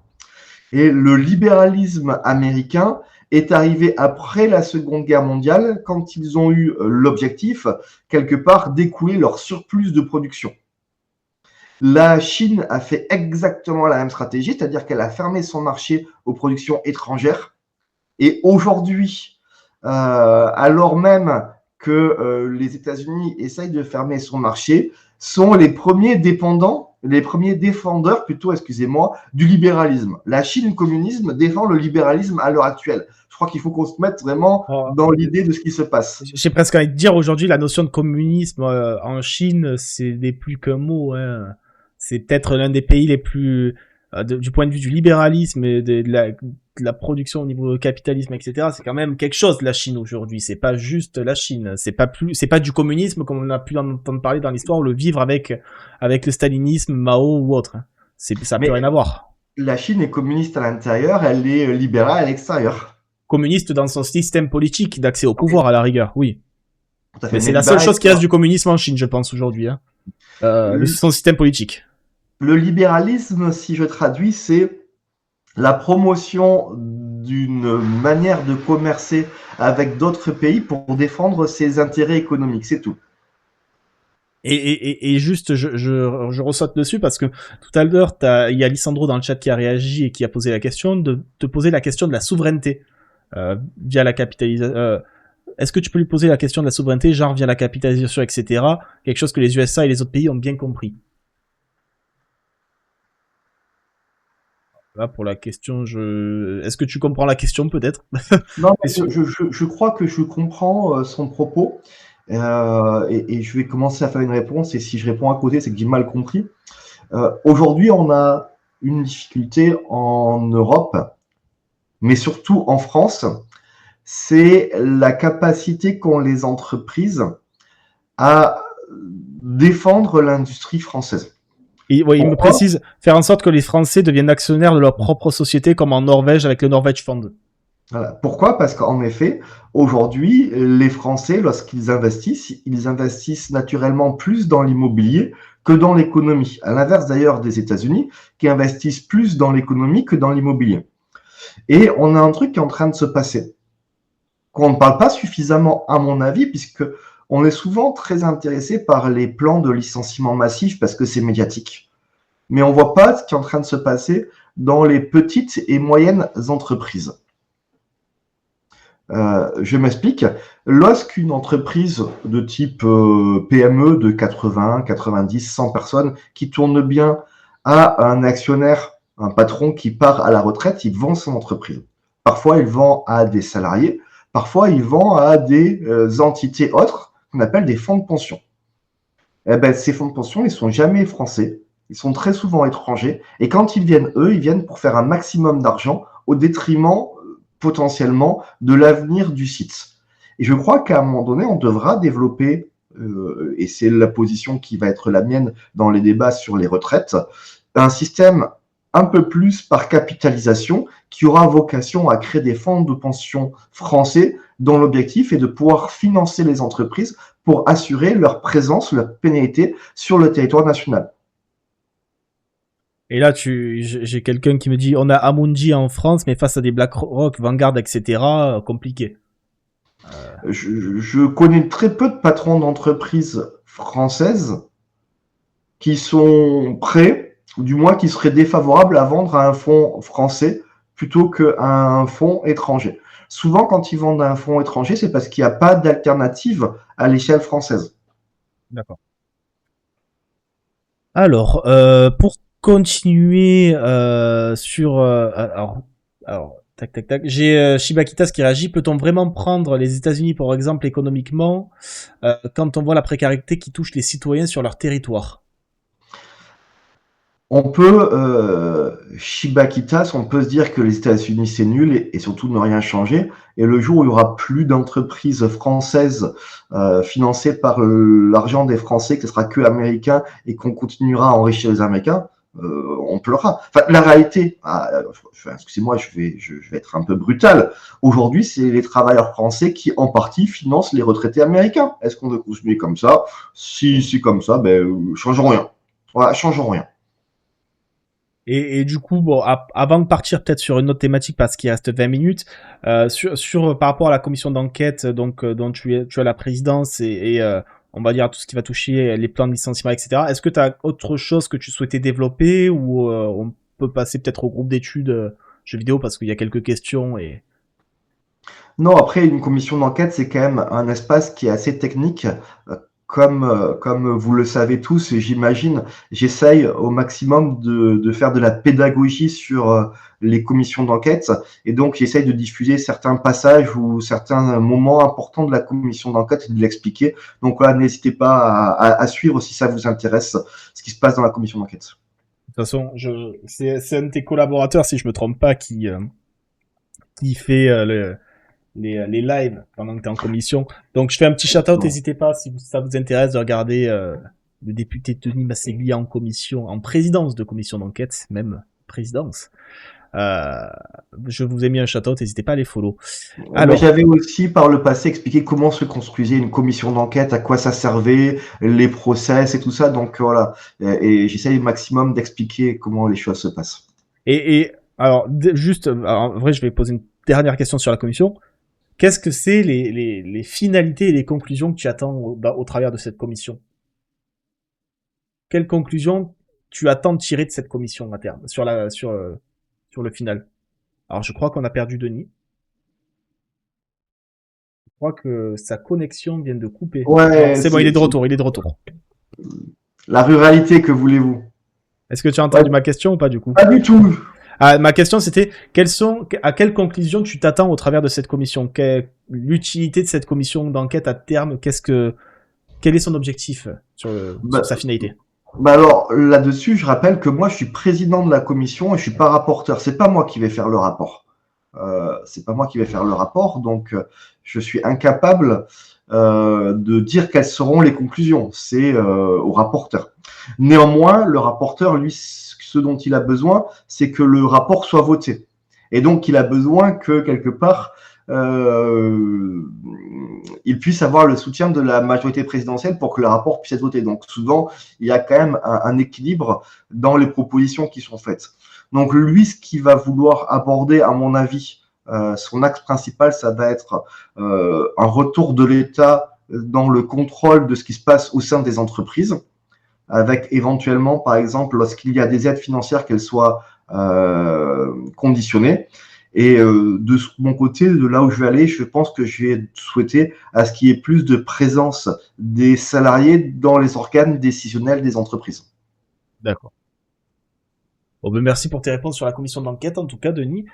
Et le libéralisme américain est arrivé après la Seconde Guerre mondiale, quand ils ont eu l'objectif, quelque part, d'écouler leur surplus de production. La Chine a fait exactement la même stratégie, c'est-à-dire qu'elle a fermé son marché aux productions étrangères. Et aujourd'hui, alors même que les États-Unis essayent de fermer son marché, sont les premiers défendeurs plutôt, excusez-moi, du libéralisme. La Chine communisme défend le libéralisme à l'heure actuelle. Je crois qu'il faut qu'on se mette vraiment dans l'idée de ce qui se passe. J'ai presque envie de dire aujourd'hui, la notion de communisme en Chine, c'est des plus qu'un mot. Hein. C'est peut-être l'un des pays les plus, du point de vue du libéralisme et de la production au niveau capitalisme, etc. C'est quand même quelque chose la Chine aujourd'hui. C'est pas juste la Chine. C'est pas du communisme comme on a pu en entendre parler dans l'histoire, ou le vivre avec le stalinisme, Mao ou autre. Ça n'a plus rien à voir. La Chine est communiste à l'intérieur, elle est libérale à l'extérieur. Communiste dans son système politique d'accès au pouvoir à la rigueur, oui. Mais c'est la seule chose qui reste du communisme en Chine, je pense, aujourd'hui. Hein. Son système politique. Le libéralisme, si je traduis, c'est la promotion d'une manière de commercer avec d'autres pays pour défendre ses intérêts économiques, c'est tout. Et juste, je ressaute dessus parce que tout à l'heure, il y a Lissandro dans le chat qui a réagi et qui a posé la question de te poser la question de la souveraineté via la capitalisation. Est-ce que tu peux lui poser la question de la souveraineté, genre via la capitalisation, etc. Quelque chose que les USA et les autres pays ont bien compris. Là, pour la question, est-ce que tu comprends la question peut-être? Non, Et mais je crois que je comprends son propos et je vais commencer à faire une réponse. Et si je réponds à côté, c'est que j'ai mal compris. Aujourd'hui, on a une difficulté en Europe, mais surtout en France, c'est la capacité qu'ont les entreprises à défendre l'industrie française. ouais, il me Pourquoi? précise, faire en sorte que les Français deviennent actionnaires de leur propre société, comme en Norvège avec le Norway Fund. Voilà. Pourquoi? Parce qu'en effet, aujourd'hui, les Français, lorsqu'ils investissent, ils investissent naturellement plus dans l'immobilier que dans l'économie. À l'inverse d'ailleurs des États-Unis, qui investissent plus dans l'économie que dans l'immobilier. Et on a un truc qui est en train de se passer, qu'on ne parle pas suffisamment, à mon avis, puisque on est souvent très intéressé par les plans de licenciement massif parce que c'est médiatique. Mais on ne voit pas ce qui est en train de se passer dans les petites et moyennes entreprises. Je m'explique. Lorsqu'une entreprise de type PME de 80, 90, 100 personnes qui tourne bien a un actionnaire, un patron qui part à la retraite, il vend son entreprise. Parfois, il vend à des salariés, parfois, il vend à des entités autres qu'on appelle des fonds de pension. Eh ben, ces fonds de pension, ils sont jamais français, ils sont très souvent étrangers, et quand ils viennent, eux, ils viennent pour faire un maximum d'argent au détriment potentiellement de l'avenir du site. Et je crois qu'à un moment donné, on devra développer, et c'est la position qui va être la mienne dans les débats sur les retraites, un système un peu plus par capitalisation qui aura vocation à créer des fonds de pension français dont l'objectif est de pouvoir financer les entreprises pour assurer leur présence, leur pénalité sur le territoire national. Et là, j'ai quelqu'un qui me dit, on a Amundi en France, mais face à des BlackRock, Vanguard, etc., compliqué. Je connais très peu de patrons d'entreprises françaises qui sont prêts, ou du moins qui seraient défavorables à vendre à un fonds français plutôt qu'à un fonds étranger. Souvent, quand ils vendent à un fonds étranger, c'est parce qu'il n'y a pas d'alternative à l'échelle française. D'accord. Alors, pour continuer sur... alors, tac, tac, tac. J'ai Shibakitas qui réagit. Peut-on vraiment prendre les États-Unis, par exemple, économiquement, quand on voit la précarité qui touche les citoyens sur leur territoire? On peut, Shibakitas, on peut se dire que les États-Unis c'est nul et surtout ne rien changer. Et le jour où il y aura plus d'entreprises françaises financées par l'argent des Français, que ce sera que américain et qu'on continuera à enrichir les Américains, on pleurera. Enfin, la réalité, excusez-moi, je vais être un peu brutal. Aujourd'hui, c'est les travailleurs français qui, en partie, financent les retraités américains. Est-ce qu'on veut continuer comme ça? Si c'est comme ça, ben, changeons rien. Voilà, changeons rien. Et du coup, bon, avant de partir peut-être sur une autre thématique parce qu'il reste 20 minutes, par rapport à la commission d'enquête dont tu as la présidence et on va dire tout ce qui va toucher les plans de licenciement, etc. Est-ce que tu as autre chose que tu souhaitais développer ou on peut passer peut-être au groupe d'études jeux vidéo parce qu'il y a quelques questions et... Non, après, une commission d'enquête, c'est quand même un espace qui est assez technique. Comme vous le savez tous, j'imagine, j'essaye au maximum de faire de la pédagogie sur les commissions d'enquête. Et donc, j'essaye de diffuser certains passages ou certains moments importants de la commission d'enquête et de l'expliquer. Donc voilà, n'hésitez pas à suivre si ça vous intéresse, ce qui se passe dans la commission d'enquête. De toute façon, c'est un de tes collaborateurs, si je me trompe pas, qui fait les lives pendant que tu es en commission. Donc je fais un petit shout-out, n'hésitez pas si ça vous intéresse de regarder le député Denis Masseglia en commission, en présidence de commission d'enquête, même présidence. Euh, je vous ai mis un shout-out, n'hésitez pas à les follow. Mais Alors, j'avais aussi par le passé expliqué comment se construisait une commission d'enquête, à quoi ça servait, les process et tout ça. Donc voilà, et j'essaye au maximum d'expliquer comment les choses se passent. alors, juste, alors, en vrai, je vais poser une dernière question sur la commission. Qu'est-ce que c'est les finalités et les conclusions que tu attends au travers de cette commission? Quelles conclusions tu attends de tirer de cette commission à terme, sur le final? Alors, je crois qu'on a perdu Denis. Je crois que sa connexion vient de couper. Non, Ouais, c'est bon, il est de retour, il est de retour. la ruralité, que voulez-vous? Est-ce que tu as Ouais, entendu ma question ou pas du coup? pas du tout. Ah, ma question c'était à quelle conclusion tu t'attends au travers de cette commission? L'utilité de cette commission d'enquête à terme, quel est son objectif sur Bah, sa finalité? Bah alors là-dessus, je rappelle que moi, je suis président de la commission et je suis pas rapporteur. C'est pas moi qui vais faire le rapport. C'est pas moi qui vais faire le rapport, donc je suis incapable de dire quelles seront les conclusions. C'est au rapporteur. Néanmoins, le rapporteur, lui, ce dont il a besoin, c'est que le rapport soit voté. Et donc, il a besoin que quelque part, euh, il puisse avoir le soutien de la majorité présidentielle pour que le rapport puisse être voté. Donc, souvent, il y a quand même un équilibre dans les propositions qui sont faites. Donc, lui, ce qu'il va vouloir aborder, à mon avis, son axe principal, ça va être un retour de l'État dans le contrôle de ce qui se passe au sein des entreprises, avec éventuellement, par exemple, lorsqu'il y a des aides financières, qu'elles soient conditionnées. Et de mon côté, de là où je vais aller, je pense que je vais souhaiter à ce qu'il y ait plus de présence des salariés dans les organes décisionnels des entreprises. D'accord. Bon, ben merci pour tes réponses sur la commission d'enquête, en tout cas, Denis.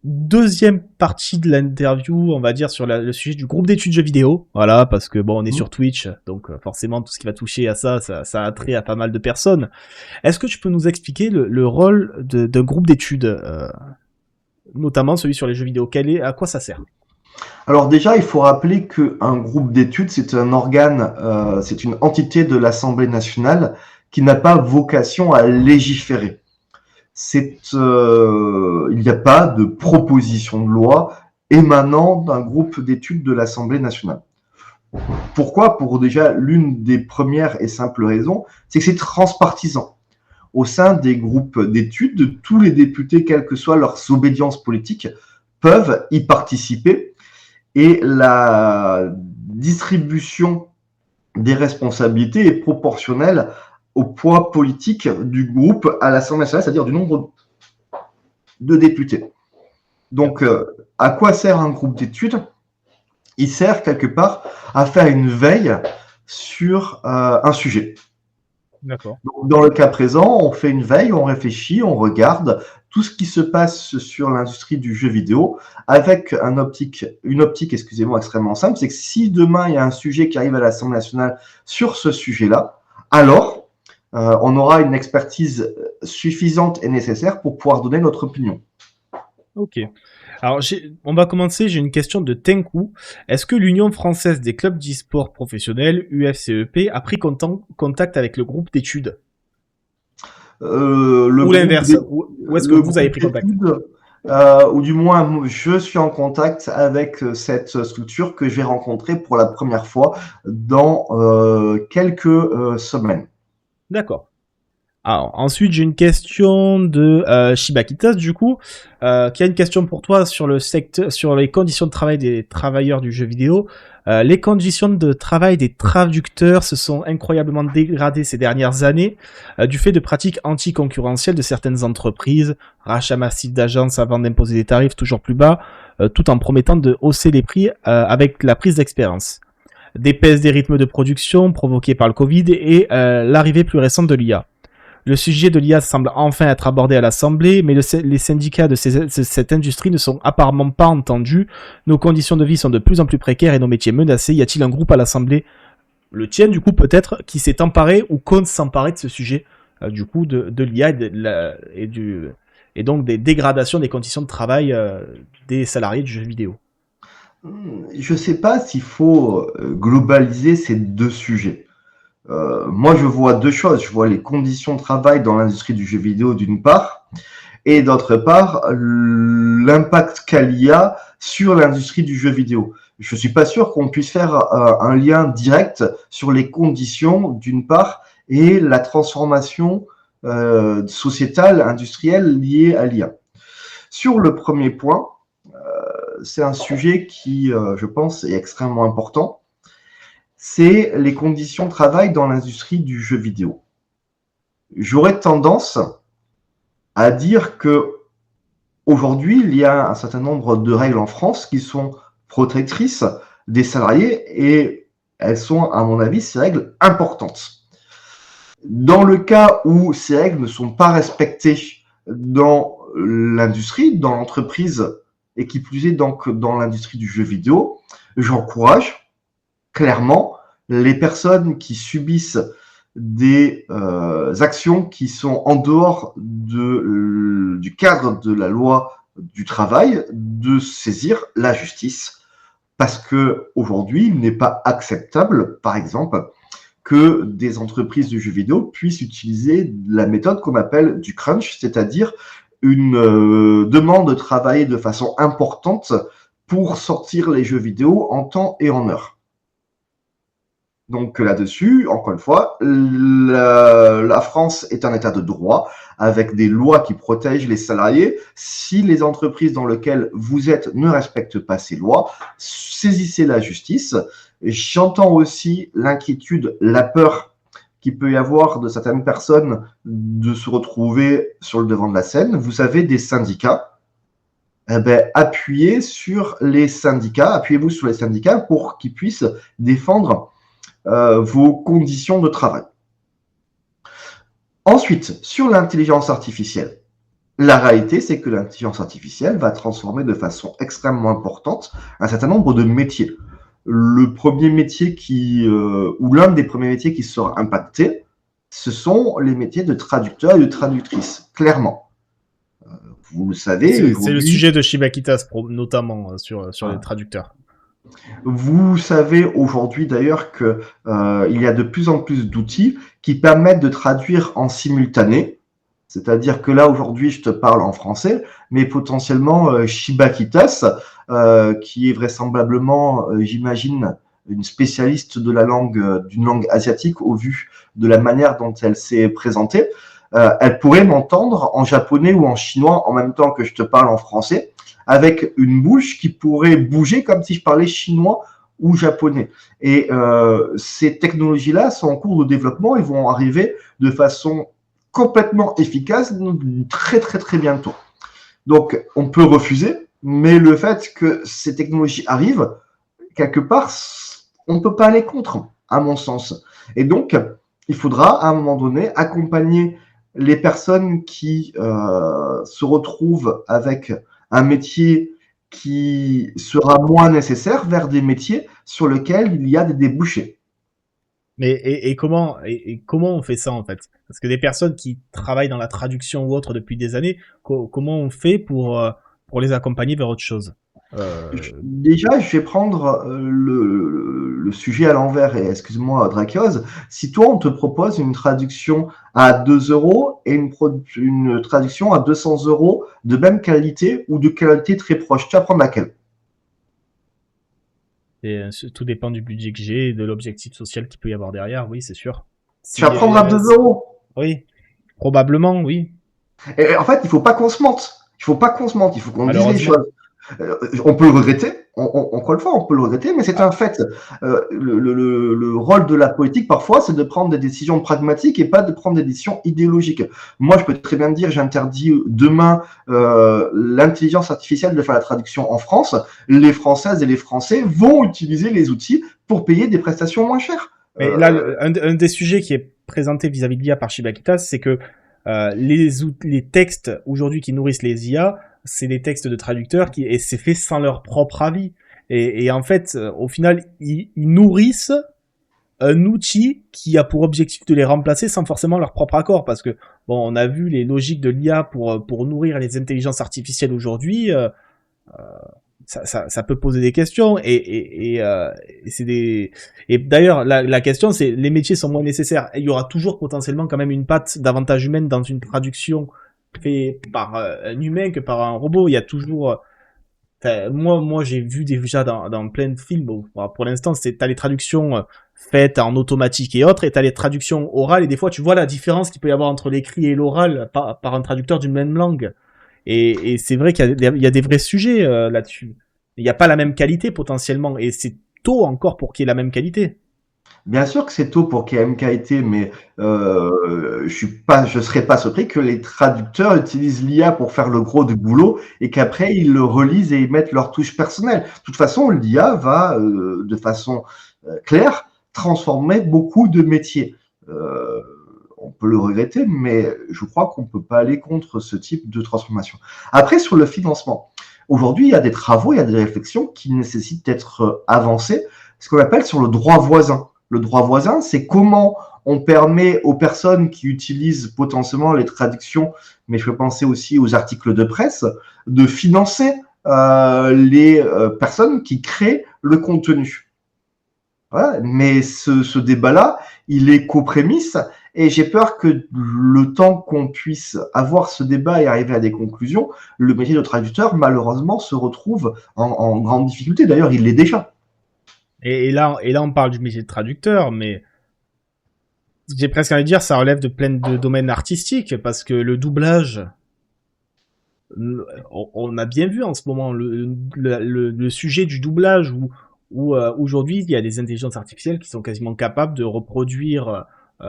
Deuxième partie de l'interview, on va dire sur le sujet du groupe d'études jeux vidéo. Voilà, parce que bon, on est sur Twitch, donc forcément tout ce qui va toucher à ça a trait à pas mal de personnes. Est-ce que tu peux nous expliquer le rôle d'un groupe d'études, notamment celui sur les jeux vidéo? À quoi ça sert? Alors déjà, il faut rappeler qu'un groupe d'études, c'est un organe, c'est une entité de l'Assemblée nationale qui n'a pas vocation à légiférer. Il n'y a pas de proposition de loi émanant d'un groupe d'études de l'Assemblée nationale. Pourquoi? Pour déjà l'une des premières et simples raisons, c'est que c'est transpartisan. Au sein des groupes d'études, tous les députés, quelle que soit leur obédience politique, peuvent y participer et la distribution des responsabilités est proportionnelle au poids politique du groupe à l'Assemblée nationale, c'est-à-dire du nombre de députés. Donc, à quoi sert un groupe d'études? Il sert quelque part à faire une veille sur un sujet. D'accord. Donc, dans le cas présent, on fait une veille, on réfléchit, on regarde tout ce qui se passe sur l'industrie du jeu vidéo avec une optique, extrêmement simple. C'est que si demain il y a un sujet qui arrive à l'Assemblée nationale sur ce sujet-là, alors on aura une expertise suffisante et nécessaire pour pouvoir donner notre opinion. Ok. Alors, on va commencer. J'ai une question de Tenku. Est-ce que l'Union française des clubs d'e-sport professionnels, UFCEP, a pris contact avec le groupe d'études? Ou l'inverse? Où est-ce que vous avez pris contact? Ou du moins, je suis en contact avec cette structure que je vais rencontrer pour la première fois dans quelques semaines. D'accord. Alors, ensuite, j'ai une question de Shibakitas, du coup, qui a une question pour toi sur le secteur, sur les conditions de travail des travailleurs du jeu vidéo. Les conditions de travail des traducteurs se sont incroyablement dégradées ces dernières années du fait de pratiques anticoncurrentielles de certaines entreprises, rachat massif d'agences avant d'imposer des tarifs toujours plus bas, tout en promettant de hausser les prix avec la prise d'expérience. Des baisses des rythmes de production provoquées par le Covid et l'arrivée plus récente de l'IA. Le sujet de l'IA semble enfin être abordé à l'Assemblée, mais les syndicats de cette industrie ne sont apparemment pas entendus. Nos conditions de vie sont de plus en plus précaires et nos métiers menacés. Y a-t-il un groupe à l'Assemblée, le tien du coup peut-être, qui s'est emparé ou compte s'emparer de ce sujet du coup de l'IA et donc des dégradations des conditions de travail des salariés du jeu vidéo? Je ne sais pas s'il faut globaliser ces deux sujets. Moi, je vois deux choses. Je vois les conditions de travail dans l'industrie du jeu vidéo d'une part, et d'autre part, l'impact qu'a l'IA sur l'industrie du jeu vidéo. Je suis pas sûr qu'on puisse faire un lien direct sur les conditions d'une part et la transformation sociétale, industrielle liée à l'IA. Sur le premier point, c'est un sujet qui, je pense, est extrêmement important. C'est les conditions de travail dans l'industrie du jeu vidéo. J'aurais tendance à dire que aujourd'hui, il y a un certain nombre de règles en France qui sont protectrices des salariés et elles sont, à mon avis, ces règles importantes. Dans le cas où ces règles ne sont pas respectées dans l'industrie, dans l'entreprise, et qui plus est donc dans l'industrie du jeu vidéo, j'encourage clairement les personnes qui subissent des actions qui sont en dehors du cadre de la loi du travail, de saisir la justice. Parce que aujourd'hui, il n'est pas acceptable, par exemple, que des entreprises de jeux vidéo puissent utiliser la méthode qu'on appelle du crunch, c'est-à-dire une demande de travailler de façon importante pour sortir les jeux vidéo en temps et en heure. Donc là-dessus, encore une fois, la France est un état de droit avec des lois qui protègent les salariés. Si les entreprises dans lesquelles vous êtes ne respectent pas ces lois, saisissez la justice. J'entends aussi l'inquiétude, la peur qu'il peut y avoir de certaines personnes de se retrouver sur le devant de la scène. Vous avez des syndicats. Appuyez-vous sur les syndicats pour qu'ils puissent défendre vos conditions de travail. Ensuite, sur l'intelligence artificielle, la réalité, c'est que l'intelligence artificielle va transformer de façon extrêmement importante un certain nombre de métiers. Le premier métier ou l'un des premiers métiers qui sera impacté, ce sont les métiers de traducteur et de traductrice, clairement. Vous le savez. C'est le sujet de Shibakitas, notamment sur les traducteurs. Vous savez aujourd'hui d'ailleurs que il y a de plus en plus d'outils qui permettent de traduire en simultané. C'est-à-dire que là aujourd'hui je te parle en français, mais potentiellement Shibakitas, qui est vraisemblablement, j'imagine, une spécialiste de la langue, d'une langue asiatique au vu de la manière dont elle s'est présentée, elle pourrait m'entendre en japonais ou en chinois en même temps que je te parle en français, avec une bouche qui pourrait bouger comme si je parlais chinois ou japonais. Et ces technologies-là sont en cours de développement et vont arriver de façon complètement efficace très très très bientôt. Donc on peut refuser, mais le fait que ces technologies arrivent, quelque part, on ne peut pas aller contre, à mon sens. Et donc, il faudra à un moment donné accompagner les personnes qui se retrouvent avec un métier qui sera moins nécessaire vers des métiers sur lesquels il y a des débouchés. Mais comment on fait ça en fait? Parce que des personnes qui travaillent dans la traduction ou autre depuis des années, comment on fait pour les accompagner vers autre chose? Déjà, je vais prendre le sujet à l'envers et excuse-moi, Drakios. Si toi, on te propose une traduction à 2 € et une traduction à 200 € de même qualité ou de qualité très proche, tu vas prendre laquelle? Et tout dépend du budget que j'ai et de l'objectif social qu'il peut y avoir derrière, oui, c'est sûr. Tu vas prendre à 2 €. Oui, probablement, oui. Et en fait, il faut pas qu'on se mente. Il faut qu'on dise les choses. On peut le regretter, encore une fois, on peut le regretter, mais c'est un fait. Le rôle de la politique, parfois, c'est de prendre des décisions pragmatiques et pas de prendre des décisions idéologiques. Moi, je peux très bien dire, j'interdis demain l'intelligence artificielle de faire la traduction en France. Les Françaises et les Français vont utiliser les outils pour payer des prestations moins chères. Mais là, un des sujets qui est présenté vis-à-vis de l'IA par Shibakitas, c'est que les textes aujourd'hui qui nourrissent les IA, c'est des textes de traducteurs et c'est fait sans leur propre avis. Et en fait, au final, ils nourrissent un outil qui a pour objectif de les remplacer sans forcément leur propre accord. Parce que, bon, on a vu les logiques de l'IA pour nourrir les intelligences artificielles aujourd'hui. Ça peut poser des questions et d'ailleurs la question c'est les métiers sont moins nécessaires. Il y aura toujours potentiellement quand même une patte davantage humaine dans une traduction faite par un humain que par un robot. Il y a toujours moi j'ai vu déjà dans plein de films. Bon, pour l'instant t'as les traductions faites en automatique et autres, et t'as les traductions orales, et des fois tu vois la différence qu'il peut y avoir entre l'écrit et l'oral par un traducteur d'une même langue. Et c'est vrai qu'il y a des vrais sujets là-dessus. Il n'y a pas la même qualité potentiellement, et c'est tôt encore pour qu'il y ait la même qualité. Bien sûr que c'est tôt pour qu'il y ait une qualité, mais je serais pas surpris que les traducteurs utilisent l'IA pour faire le gros du boulot et qu'après ils le relisent et ils mettent leur touche personnelle. De toute façon, l'IA va de façon claire transformer beaucoup de métiers. on peut le regretter, mais je crois qu'on ne peut pas aller contre ce type de transformation. Après, sur le financement, aujourd'hui, il y a des travaux, il y a des réflexions qui nécessitent d'être avancées, ce qu'on appelle sur le droit voisin. Le droit voisin, c'est comment on permet aux personnes qui utilisent potentiellement les traductions, mais je peux penser aussi aux articles de presse, de financer les personnes qui créent le contenu. Voilà. Mais ce débat-là, il est qu'aux-prémices, et j'ai peur que le temps qu'on puisse avoir ce débat et arriver à des conclusions, le métier de traducteur, malheureusement, se retrouve en grande difficulté. D'ailleurs, il l'est déjà. Et là, on parle du métier de traducteur, mais j'ai presque envie de dire, ça relève de plein de domaines artistiques, parce que le doublage, on a bien vu en ce moment le sujet du doublage où aujourd'hui il y a des intelligences artificielles qui sont quasiment capables de reproduire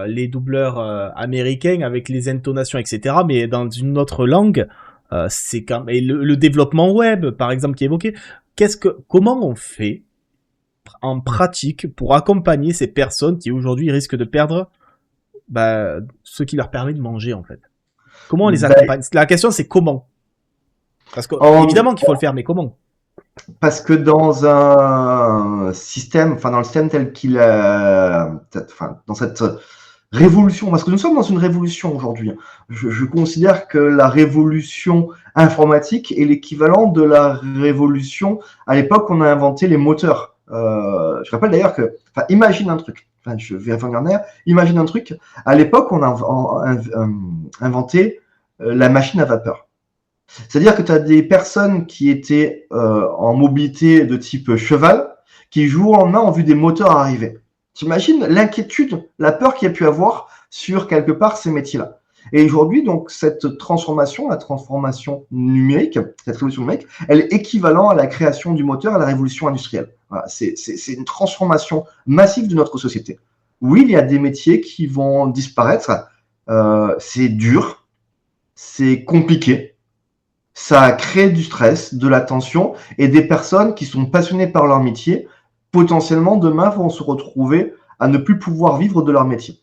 les doubleurs américains avec les intonations, etc. Mais dans une autre langue, c'est quand et le développement web, par exemple, qui est évoqué. Comment on fait en pratique pour accompagner ces personnes qui aujourd'hui risquent de perdre ce qui leur permet de manger en fait? Comment on les accompagne? La question c'est comment? Parce que évidemment qu'il faut le faire, mais comment? Parce que dans un système, enfin dans le système tel qu'il enfin dans cette révolution, parce que nous sommes dans une révolution aujourd'hui. Je considère que la révolution informatique est l'équivalent de la révolution à l'époque où on a inventé les moteurs. Je rappelle d'ailleurs que, enfin, imagine un truc. Enfin, je vais revenir en arrière. Imagine un truc. À l'époque, on a inventé la machine à vapeur. C'est-à-dire que tu as des personnes qui étaient en mobilité de type cheval, qui jour au lendemain ont vu des moteurs arriver. T'imagines l'inquiétude, la peur qu'il y a pu avoir sur quelque part ces métiers-là. Et aujourd'hui, donc, cette transformation, la transformation numérique, cette révolution numérique, elle est équivalente à la création du moteur, à la révolution industrielle. Voilà, c'est une transformation massive de notre société. Oui, il y a des métiers qui vont disparaître. C'est dur, c'est compliqué. Ça crée du stress, de la tension, et des personnes qui sont passionnées par leur métier, potentiellement demain vont se retrouver à ne plus pouvoir vivre de leur métier.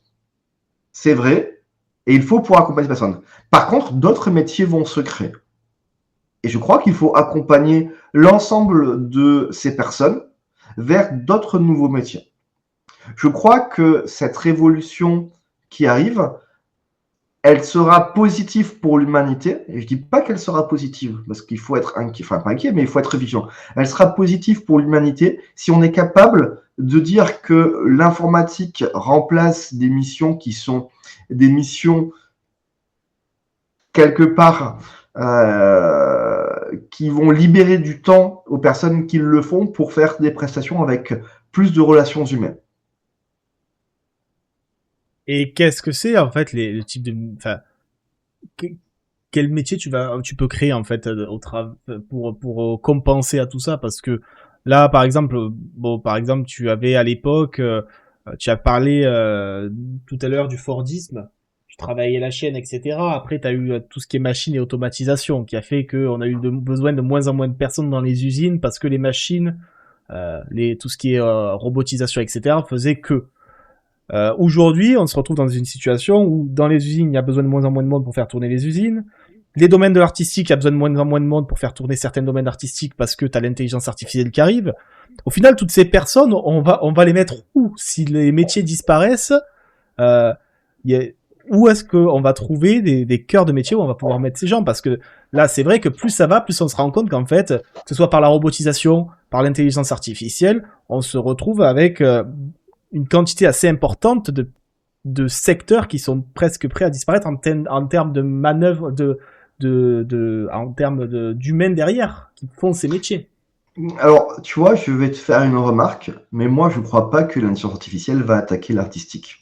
C'est vrai, et il faut pouvoir accompagner ces personnes. Par contre, d'autres métiers vont se créer. Et je crois qu'il faut accompagner l'ensemble de ces personnes vers d'autres nouveaux métiers. Je crois que cette révolution qui arrive, elle sera positive pour l'humanité. Et je dis pas qu'elle sera positive, parce qu'il faut être inquiet, enfin pas inquiet, mais il faut être vigilant. Elle sera positive pour l'humanité si on est capable de dire que l'informatique remplace des missions qui sont des missions quelque part qui vont libérer du temps aux personnes qui le font pour faire des prestations avec plus de relations humaines. Et qu'est-ce que c'est en fait le type de, enfin, quel métier tu peux créer en fait pour compenser à tout ça? Parce que là, par exemple, tu avais à l'époque, tu as parlé tout à l'heure du Fordisme. Tu travaillais la chaîne, etc. Après, tu as eu tout ce qui est machine et automatisation, qui a fait qu'on a eu besoin de moins en moins de personnes dans les usines parce que les machines, tout ce qui est robotisation, etc. faisait que aujourd'hui, on se retrouve dans une situation où dans les usines, il y a besoin de moins en moins de monde pour faire tourner les usines. Les domaines de l'artistique, il y a besoin de moins en moins de monde pour faire tourner certains domaines artistiques parce que tu as l'intelligence artificielle qui arrive. Au final, toutes ces personnes, on va les mettre où? Si les métiers disparaissent, où est-ce qu'on va trouver des cœurs de métiers où on va pouvoir mettre ces gens? Parce que là, c'est vrai que plus ça va, plus on se rend compte qu'en fait, que ce soit par la robotisation, par l'intelligence artificielle, on se retrouve avec une quantité assez importante de secteurs qui sont presque prêts à disparaître en termes de manœuvre, en termes d'humains derrière, qui font ces métiers. Alors, tu vois, je vais te faire une remarque, mais moi, je ne crois pas que l'intelligence artificielle va attaquer l'artistique.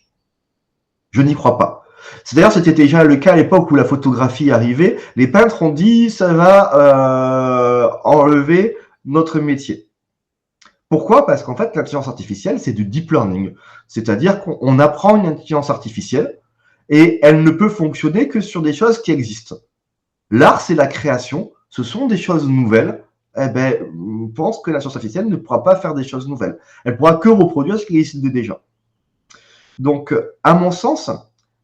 Je n'y crois pas. D'ailleurs, c'était déjà le cas à l'époque où la photographie arrivait. Les peintres ont dit, ça va enlever notre métier. Pourquoi? Parce qu'en fait, l'intelligence artificielle, c'est du deep learning. C'est-à-dire qu'on apprend une intelligence artificielle et elle ne peut fonctionner que sur des choses qui existent. L'art, c'est la création. Ce sont des choses nouvelles. Eh ben, je pense que l'intelligence artificielle ne pourra pas faire des choses nouvelles. Elle pourra que reproduire ce qui existe déjà. Donc, à mon sens,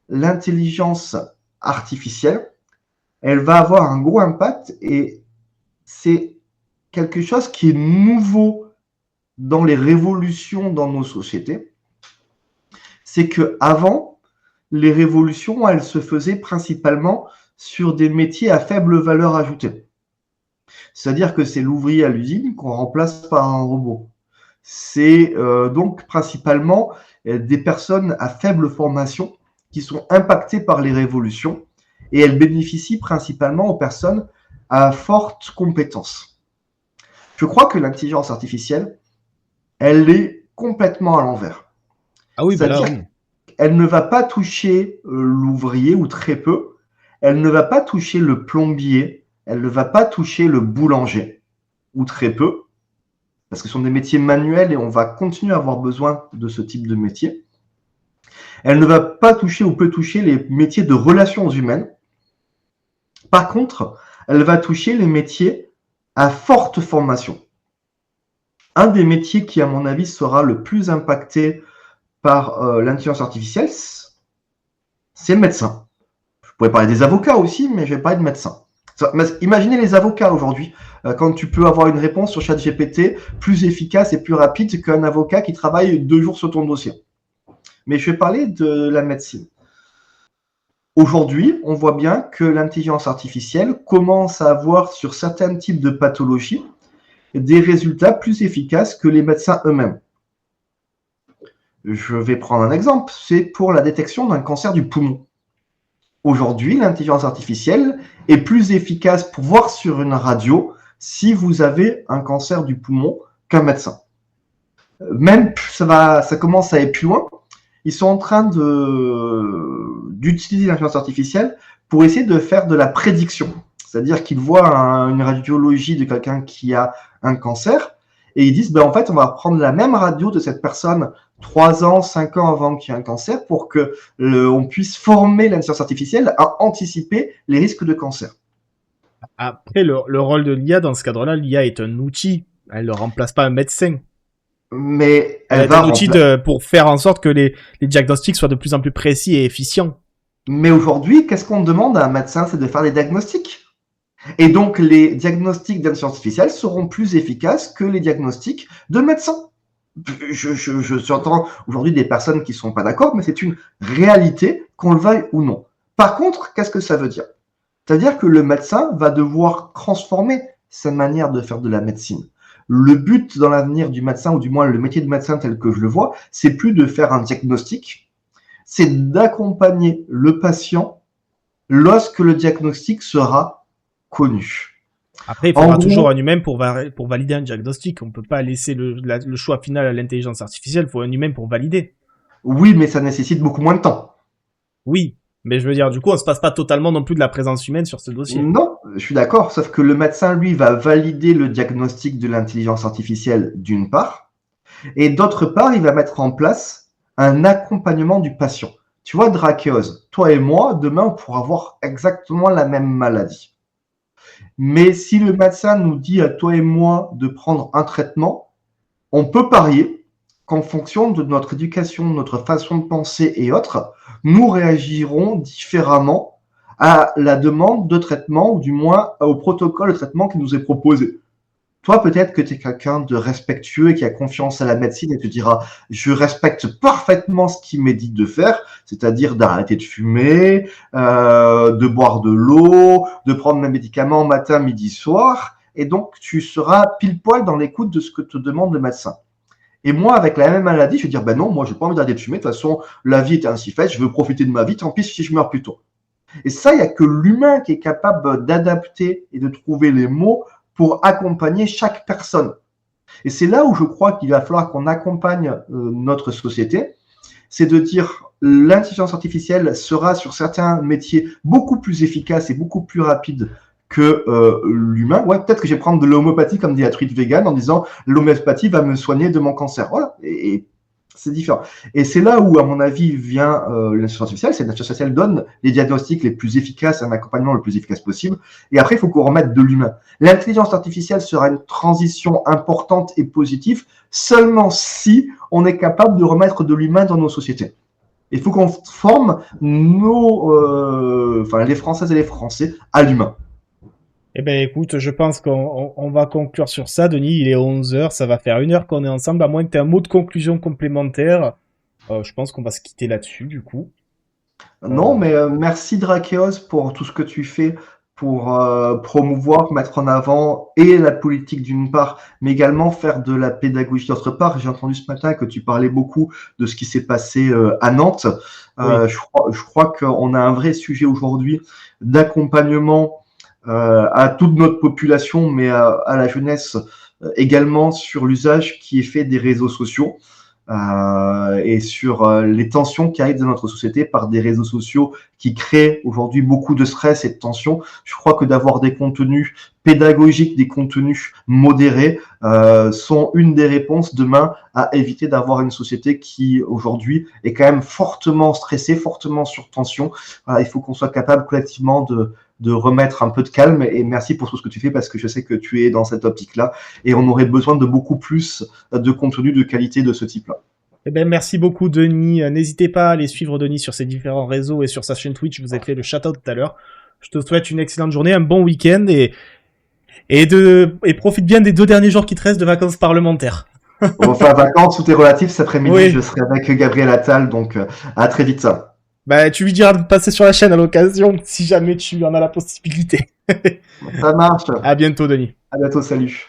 l'intelligence artificielle, elle va avoir un gros impact et c'est quelque chose qui est nouveau dans les révolutions dans nos sociétés. C'est que avant, les révolutions, elles se faisaient principalement sur des métiers à faible valeur ajoutée. C'est-à-dire que c'est l'ouvrier à l'usine qu'on remplace par un robot. C'est donc principalement des personnes à faible formation qui sont impactées par les révolutions et elles bénéficient principalement aux personnes à forte compétence. Je crois que l'intelligence artificielle, elle est complètement à l'envers. Ah oui, bah là, C'est-à-dire oui. qu'elle ne va pas toucher l'ouvrier ou très peu, elle ne va pas toucher le plombier, elle ne va pas toucher le boulanger ou très peu, parce que ce sont des métiers manuels et on va continuer à avoir besoin de ce type de métier. Elle ne va pas toucher ou peut toucher les métiers de relations humaines. Par contre, elle va toucher les métiers à forte formation. Un des métiers qui, à mon avis, sera le plus impacté par l'intelligence artificielle, c'est le médecin. Je pourrais parler des avocats aussi, mais je vais parler de médecins. Imaginez les avocats aujourd'hui, quand tu peux avoir une réponse sur ChatGPT plus efficace et plus rapide qu'un avocat qui travaille 2 jours sur ton dossier. Mais je vais parler de la médecine. Aujourd'hui, on voit bien que l'intelligence artificielle commence à avoir sur certains types de pathologies des résultats plus efficaces que les médecins eux-mêmes. Je vais prendre un exemple, c'est pour la détection d'un cancer du poumon. Aujourd'hui, l'intelligence artificielle est plus efficace pour voir sur une radio si vous avez un cancer du poumon qu'un médecin. Même ça commence à aller plus loin. Ils sont en train d'utiliser l'intelligence artificielle pour essayer de faire de la prédiction. C'est-à-dire qu'ils voient une radiologie de quelqu'un qui a un cancer et ils disent, en fait, on va prendre la même radio de cette personne 3 ans, 5 ans avant qu'il y ait un cancer pour que on puisse former l'intelligence artificielle à anticiper les risques de cancer. Après, le rôle de l'IA, dans ce cadre-là, l'IA est un outil. Elle ne remplace pas un médecin. Mais Elle est un outil pour faire en sorte que les diagnostics soient de plus en plus précis et efficients. Mais aujourd'hui, qu'est-ce qu'on demande à un médecin? C'est de faire des diagnostics. Et donc, les diagnostics d'intelligence artificielle seront plus efficaces que les diagnostics de médecins. J'entends aujourd'hui des personnes qui ne sont pas d'accord, mais c'est une réalité, qu'on le veuille ou non. Par contre, qu'est-ce que ça veut dire? C'est-à-dire que le médecin va devoir transformer sa manière de faire de la médecine. Le but dans l'avenir du médecin, ou du moins le métier de médecin tel que je le vois, c'est plus de faire un diagnostic, c'est d'accompagner le patient lorsque le diagnostic sera connu. Après, il faudra toujours un humain pour valider un diagnostic. On ne peut pas laisser le choix final à l'intelligence artificielle. Il faut un humain pour valider. Oui, mais ça nécessite beaucoup moins de temps. Oui, mais je veux dire, du coup, on ne se passe pas totalement non plus de la présence humaine sur ce dossier. Non, je suis d'accord, sauf que le médecin, lui, va valider le diagnostic de l'intelligence artificielle d'une part, et d'autre part, il va mettre en place un accompagnement du patient. Tu vois, Drakeos, toi et moi, demain, on pourra avoir exactement la même maladie. Mais si le médecin nous dit à toi et moi de prendre un traitement, on peut parier qu'en fonction de notre éducation, notre façon de penser et autres, nous réagirons différemment à la demande de traitement, ou du moins au protocole de traitement qui nous est proposé. Toi, peut-être que tu es quelqu'un de respectueux et qui a confiance à la médecine et tu diras, je respecte parfaitement ce qui m'est dit de faire, c'est-à-dire d'arrêter de fumer, de boire de l'eau, de prendre mes médicaments matin, midi, soir, et donc tu seras pile poil dans l'écoute de ce que te demande le médecin. Et moi, avec la même maladie, je vais dire, non, moi, j'ai pas envie d'arrêter de fumer, de toute façon, la vie est ainsi faite, je veux profiter de ma vie, tant pis si je meurs plus tôt. Et ça, il n'y a que l'humain qui est capable d'adapter et de trouver les mots pour accompagner chaque personne. Et c'est là où je crois qu'il va falloir qu'on accompagne notre société, c'est de dire l'intelligence artificielle sera sur certains métiers beaucoup plus efficace et beaucoup plus rapide que l'humain. Ouais, peut-être que je vais prendre de l'homéopathie comme dit la truite végane en disant l'homéopathie va me soigner de mon cancer. Voilà, et c'est différent. Et c'est là où, à mon avis, vient l'intelligence artificielle. C'est que l'intelligence artificielle donne les diagnostics les plus efficaces, un accompagnement le plus efficace possible. Et après, il faut qu'on remette de l'humain. L'intelligence artificielle sera une transition importante et positive seulement si on est capable de remettre de l'humain dans nos sociétés. Il faut qu'on forme les Françaises et les Français à l'humain. Eh ben écoute, je pense qu'on va conclure sur ça, Denis. Il est 11h, ça va faire 1 heure qu'on est ensemble, à moins que tu aies un mot de conclusion complémentaire. Je pense qu'on va se quitter là-dessus, du coup. Non, mais merci Drakeos pour tout ce que tu fais pour promouvoir, mettre en avant et la politique d'une part, mais également faire de la pédagogie d'autre part. J'ai entendu ce matin que tu parlais beaucoup de ce qui s'est passé à Nantes. Oui. Je crois qu'on a un vrai sujet aujourd'hui d'accompagnement à toute notre population, mais à la jeunesse également sur l'usage qui est fait des réseaux sociaux. Et sur les tensions qui arrivent dans notre société par des réseaux sociaux qui créent aujourd'hui beaucoup de stress et de tensions. Je crois que d'avoir des contenus pédagogiques, des contenus modérés sont une des réponses demain à éviter d'avoir une société qui aujourd'hui est quand même fortement stressée, fortement sur tension. Il faut qu'on soit capable collectivement de remettre un peu de calme, et merci pour tout ce que tu fais parce que je sais que tu es dans cette optique-là et on aurait besoin de beaucoup plus de contenu de qualité de ce type-là. Eh ben, merci beaucoup, Denis. N'hésitez pas à aller suivre Denis sur ses différents réseaux et sur sa chaîne Twitch. Je vous ai fait le shout-out tout à l'heure. Je te souhaite une excellente journée, un bon week-end et profite bien des 2 derniers jours qui te restent de vacances parlementaires. On va faire vacances, tout est relatif. Cet après-midi, Oui. je serai avec Gabriel Attal, donc à très vite ça. Bah, tu lui diras de passer sur la chaîne à l'occasion, si jamais tu en as la possibilité. Ça marche. À bientôt, Denis. À bientôt, salut.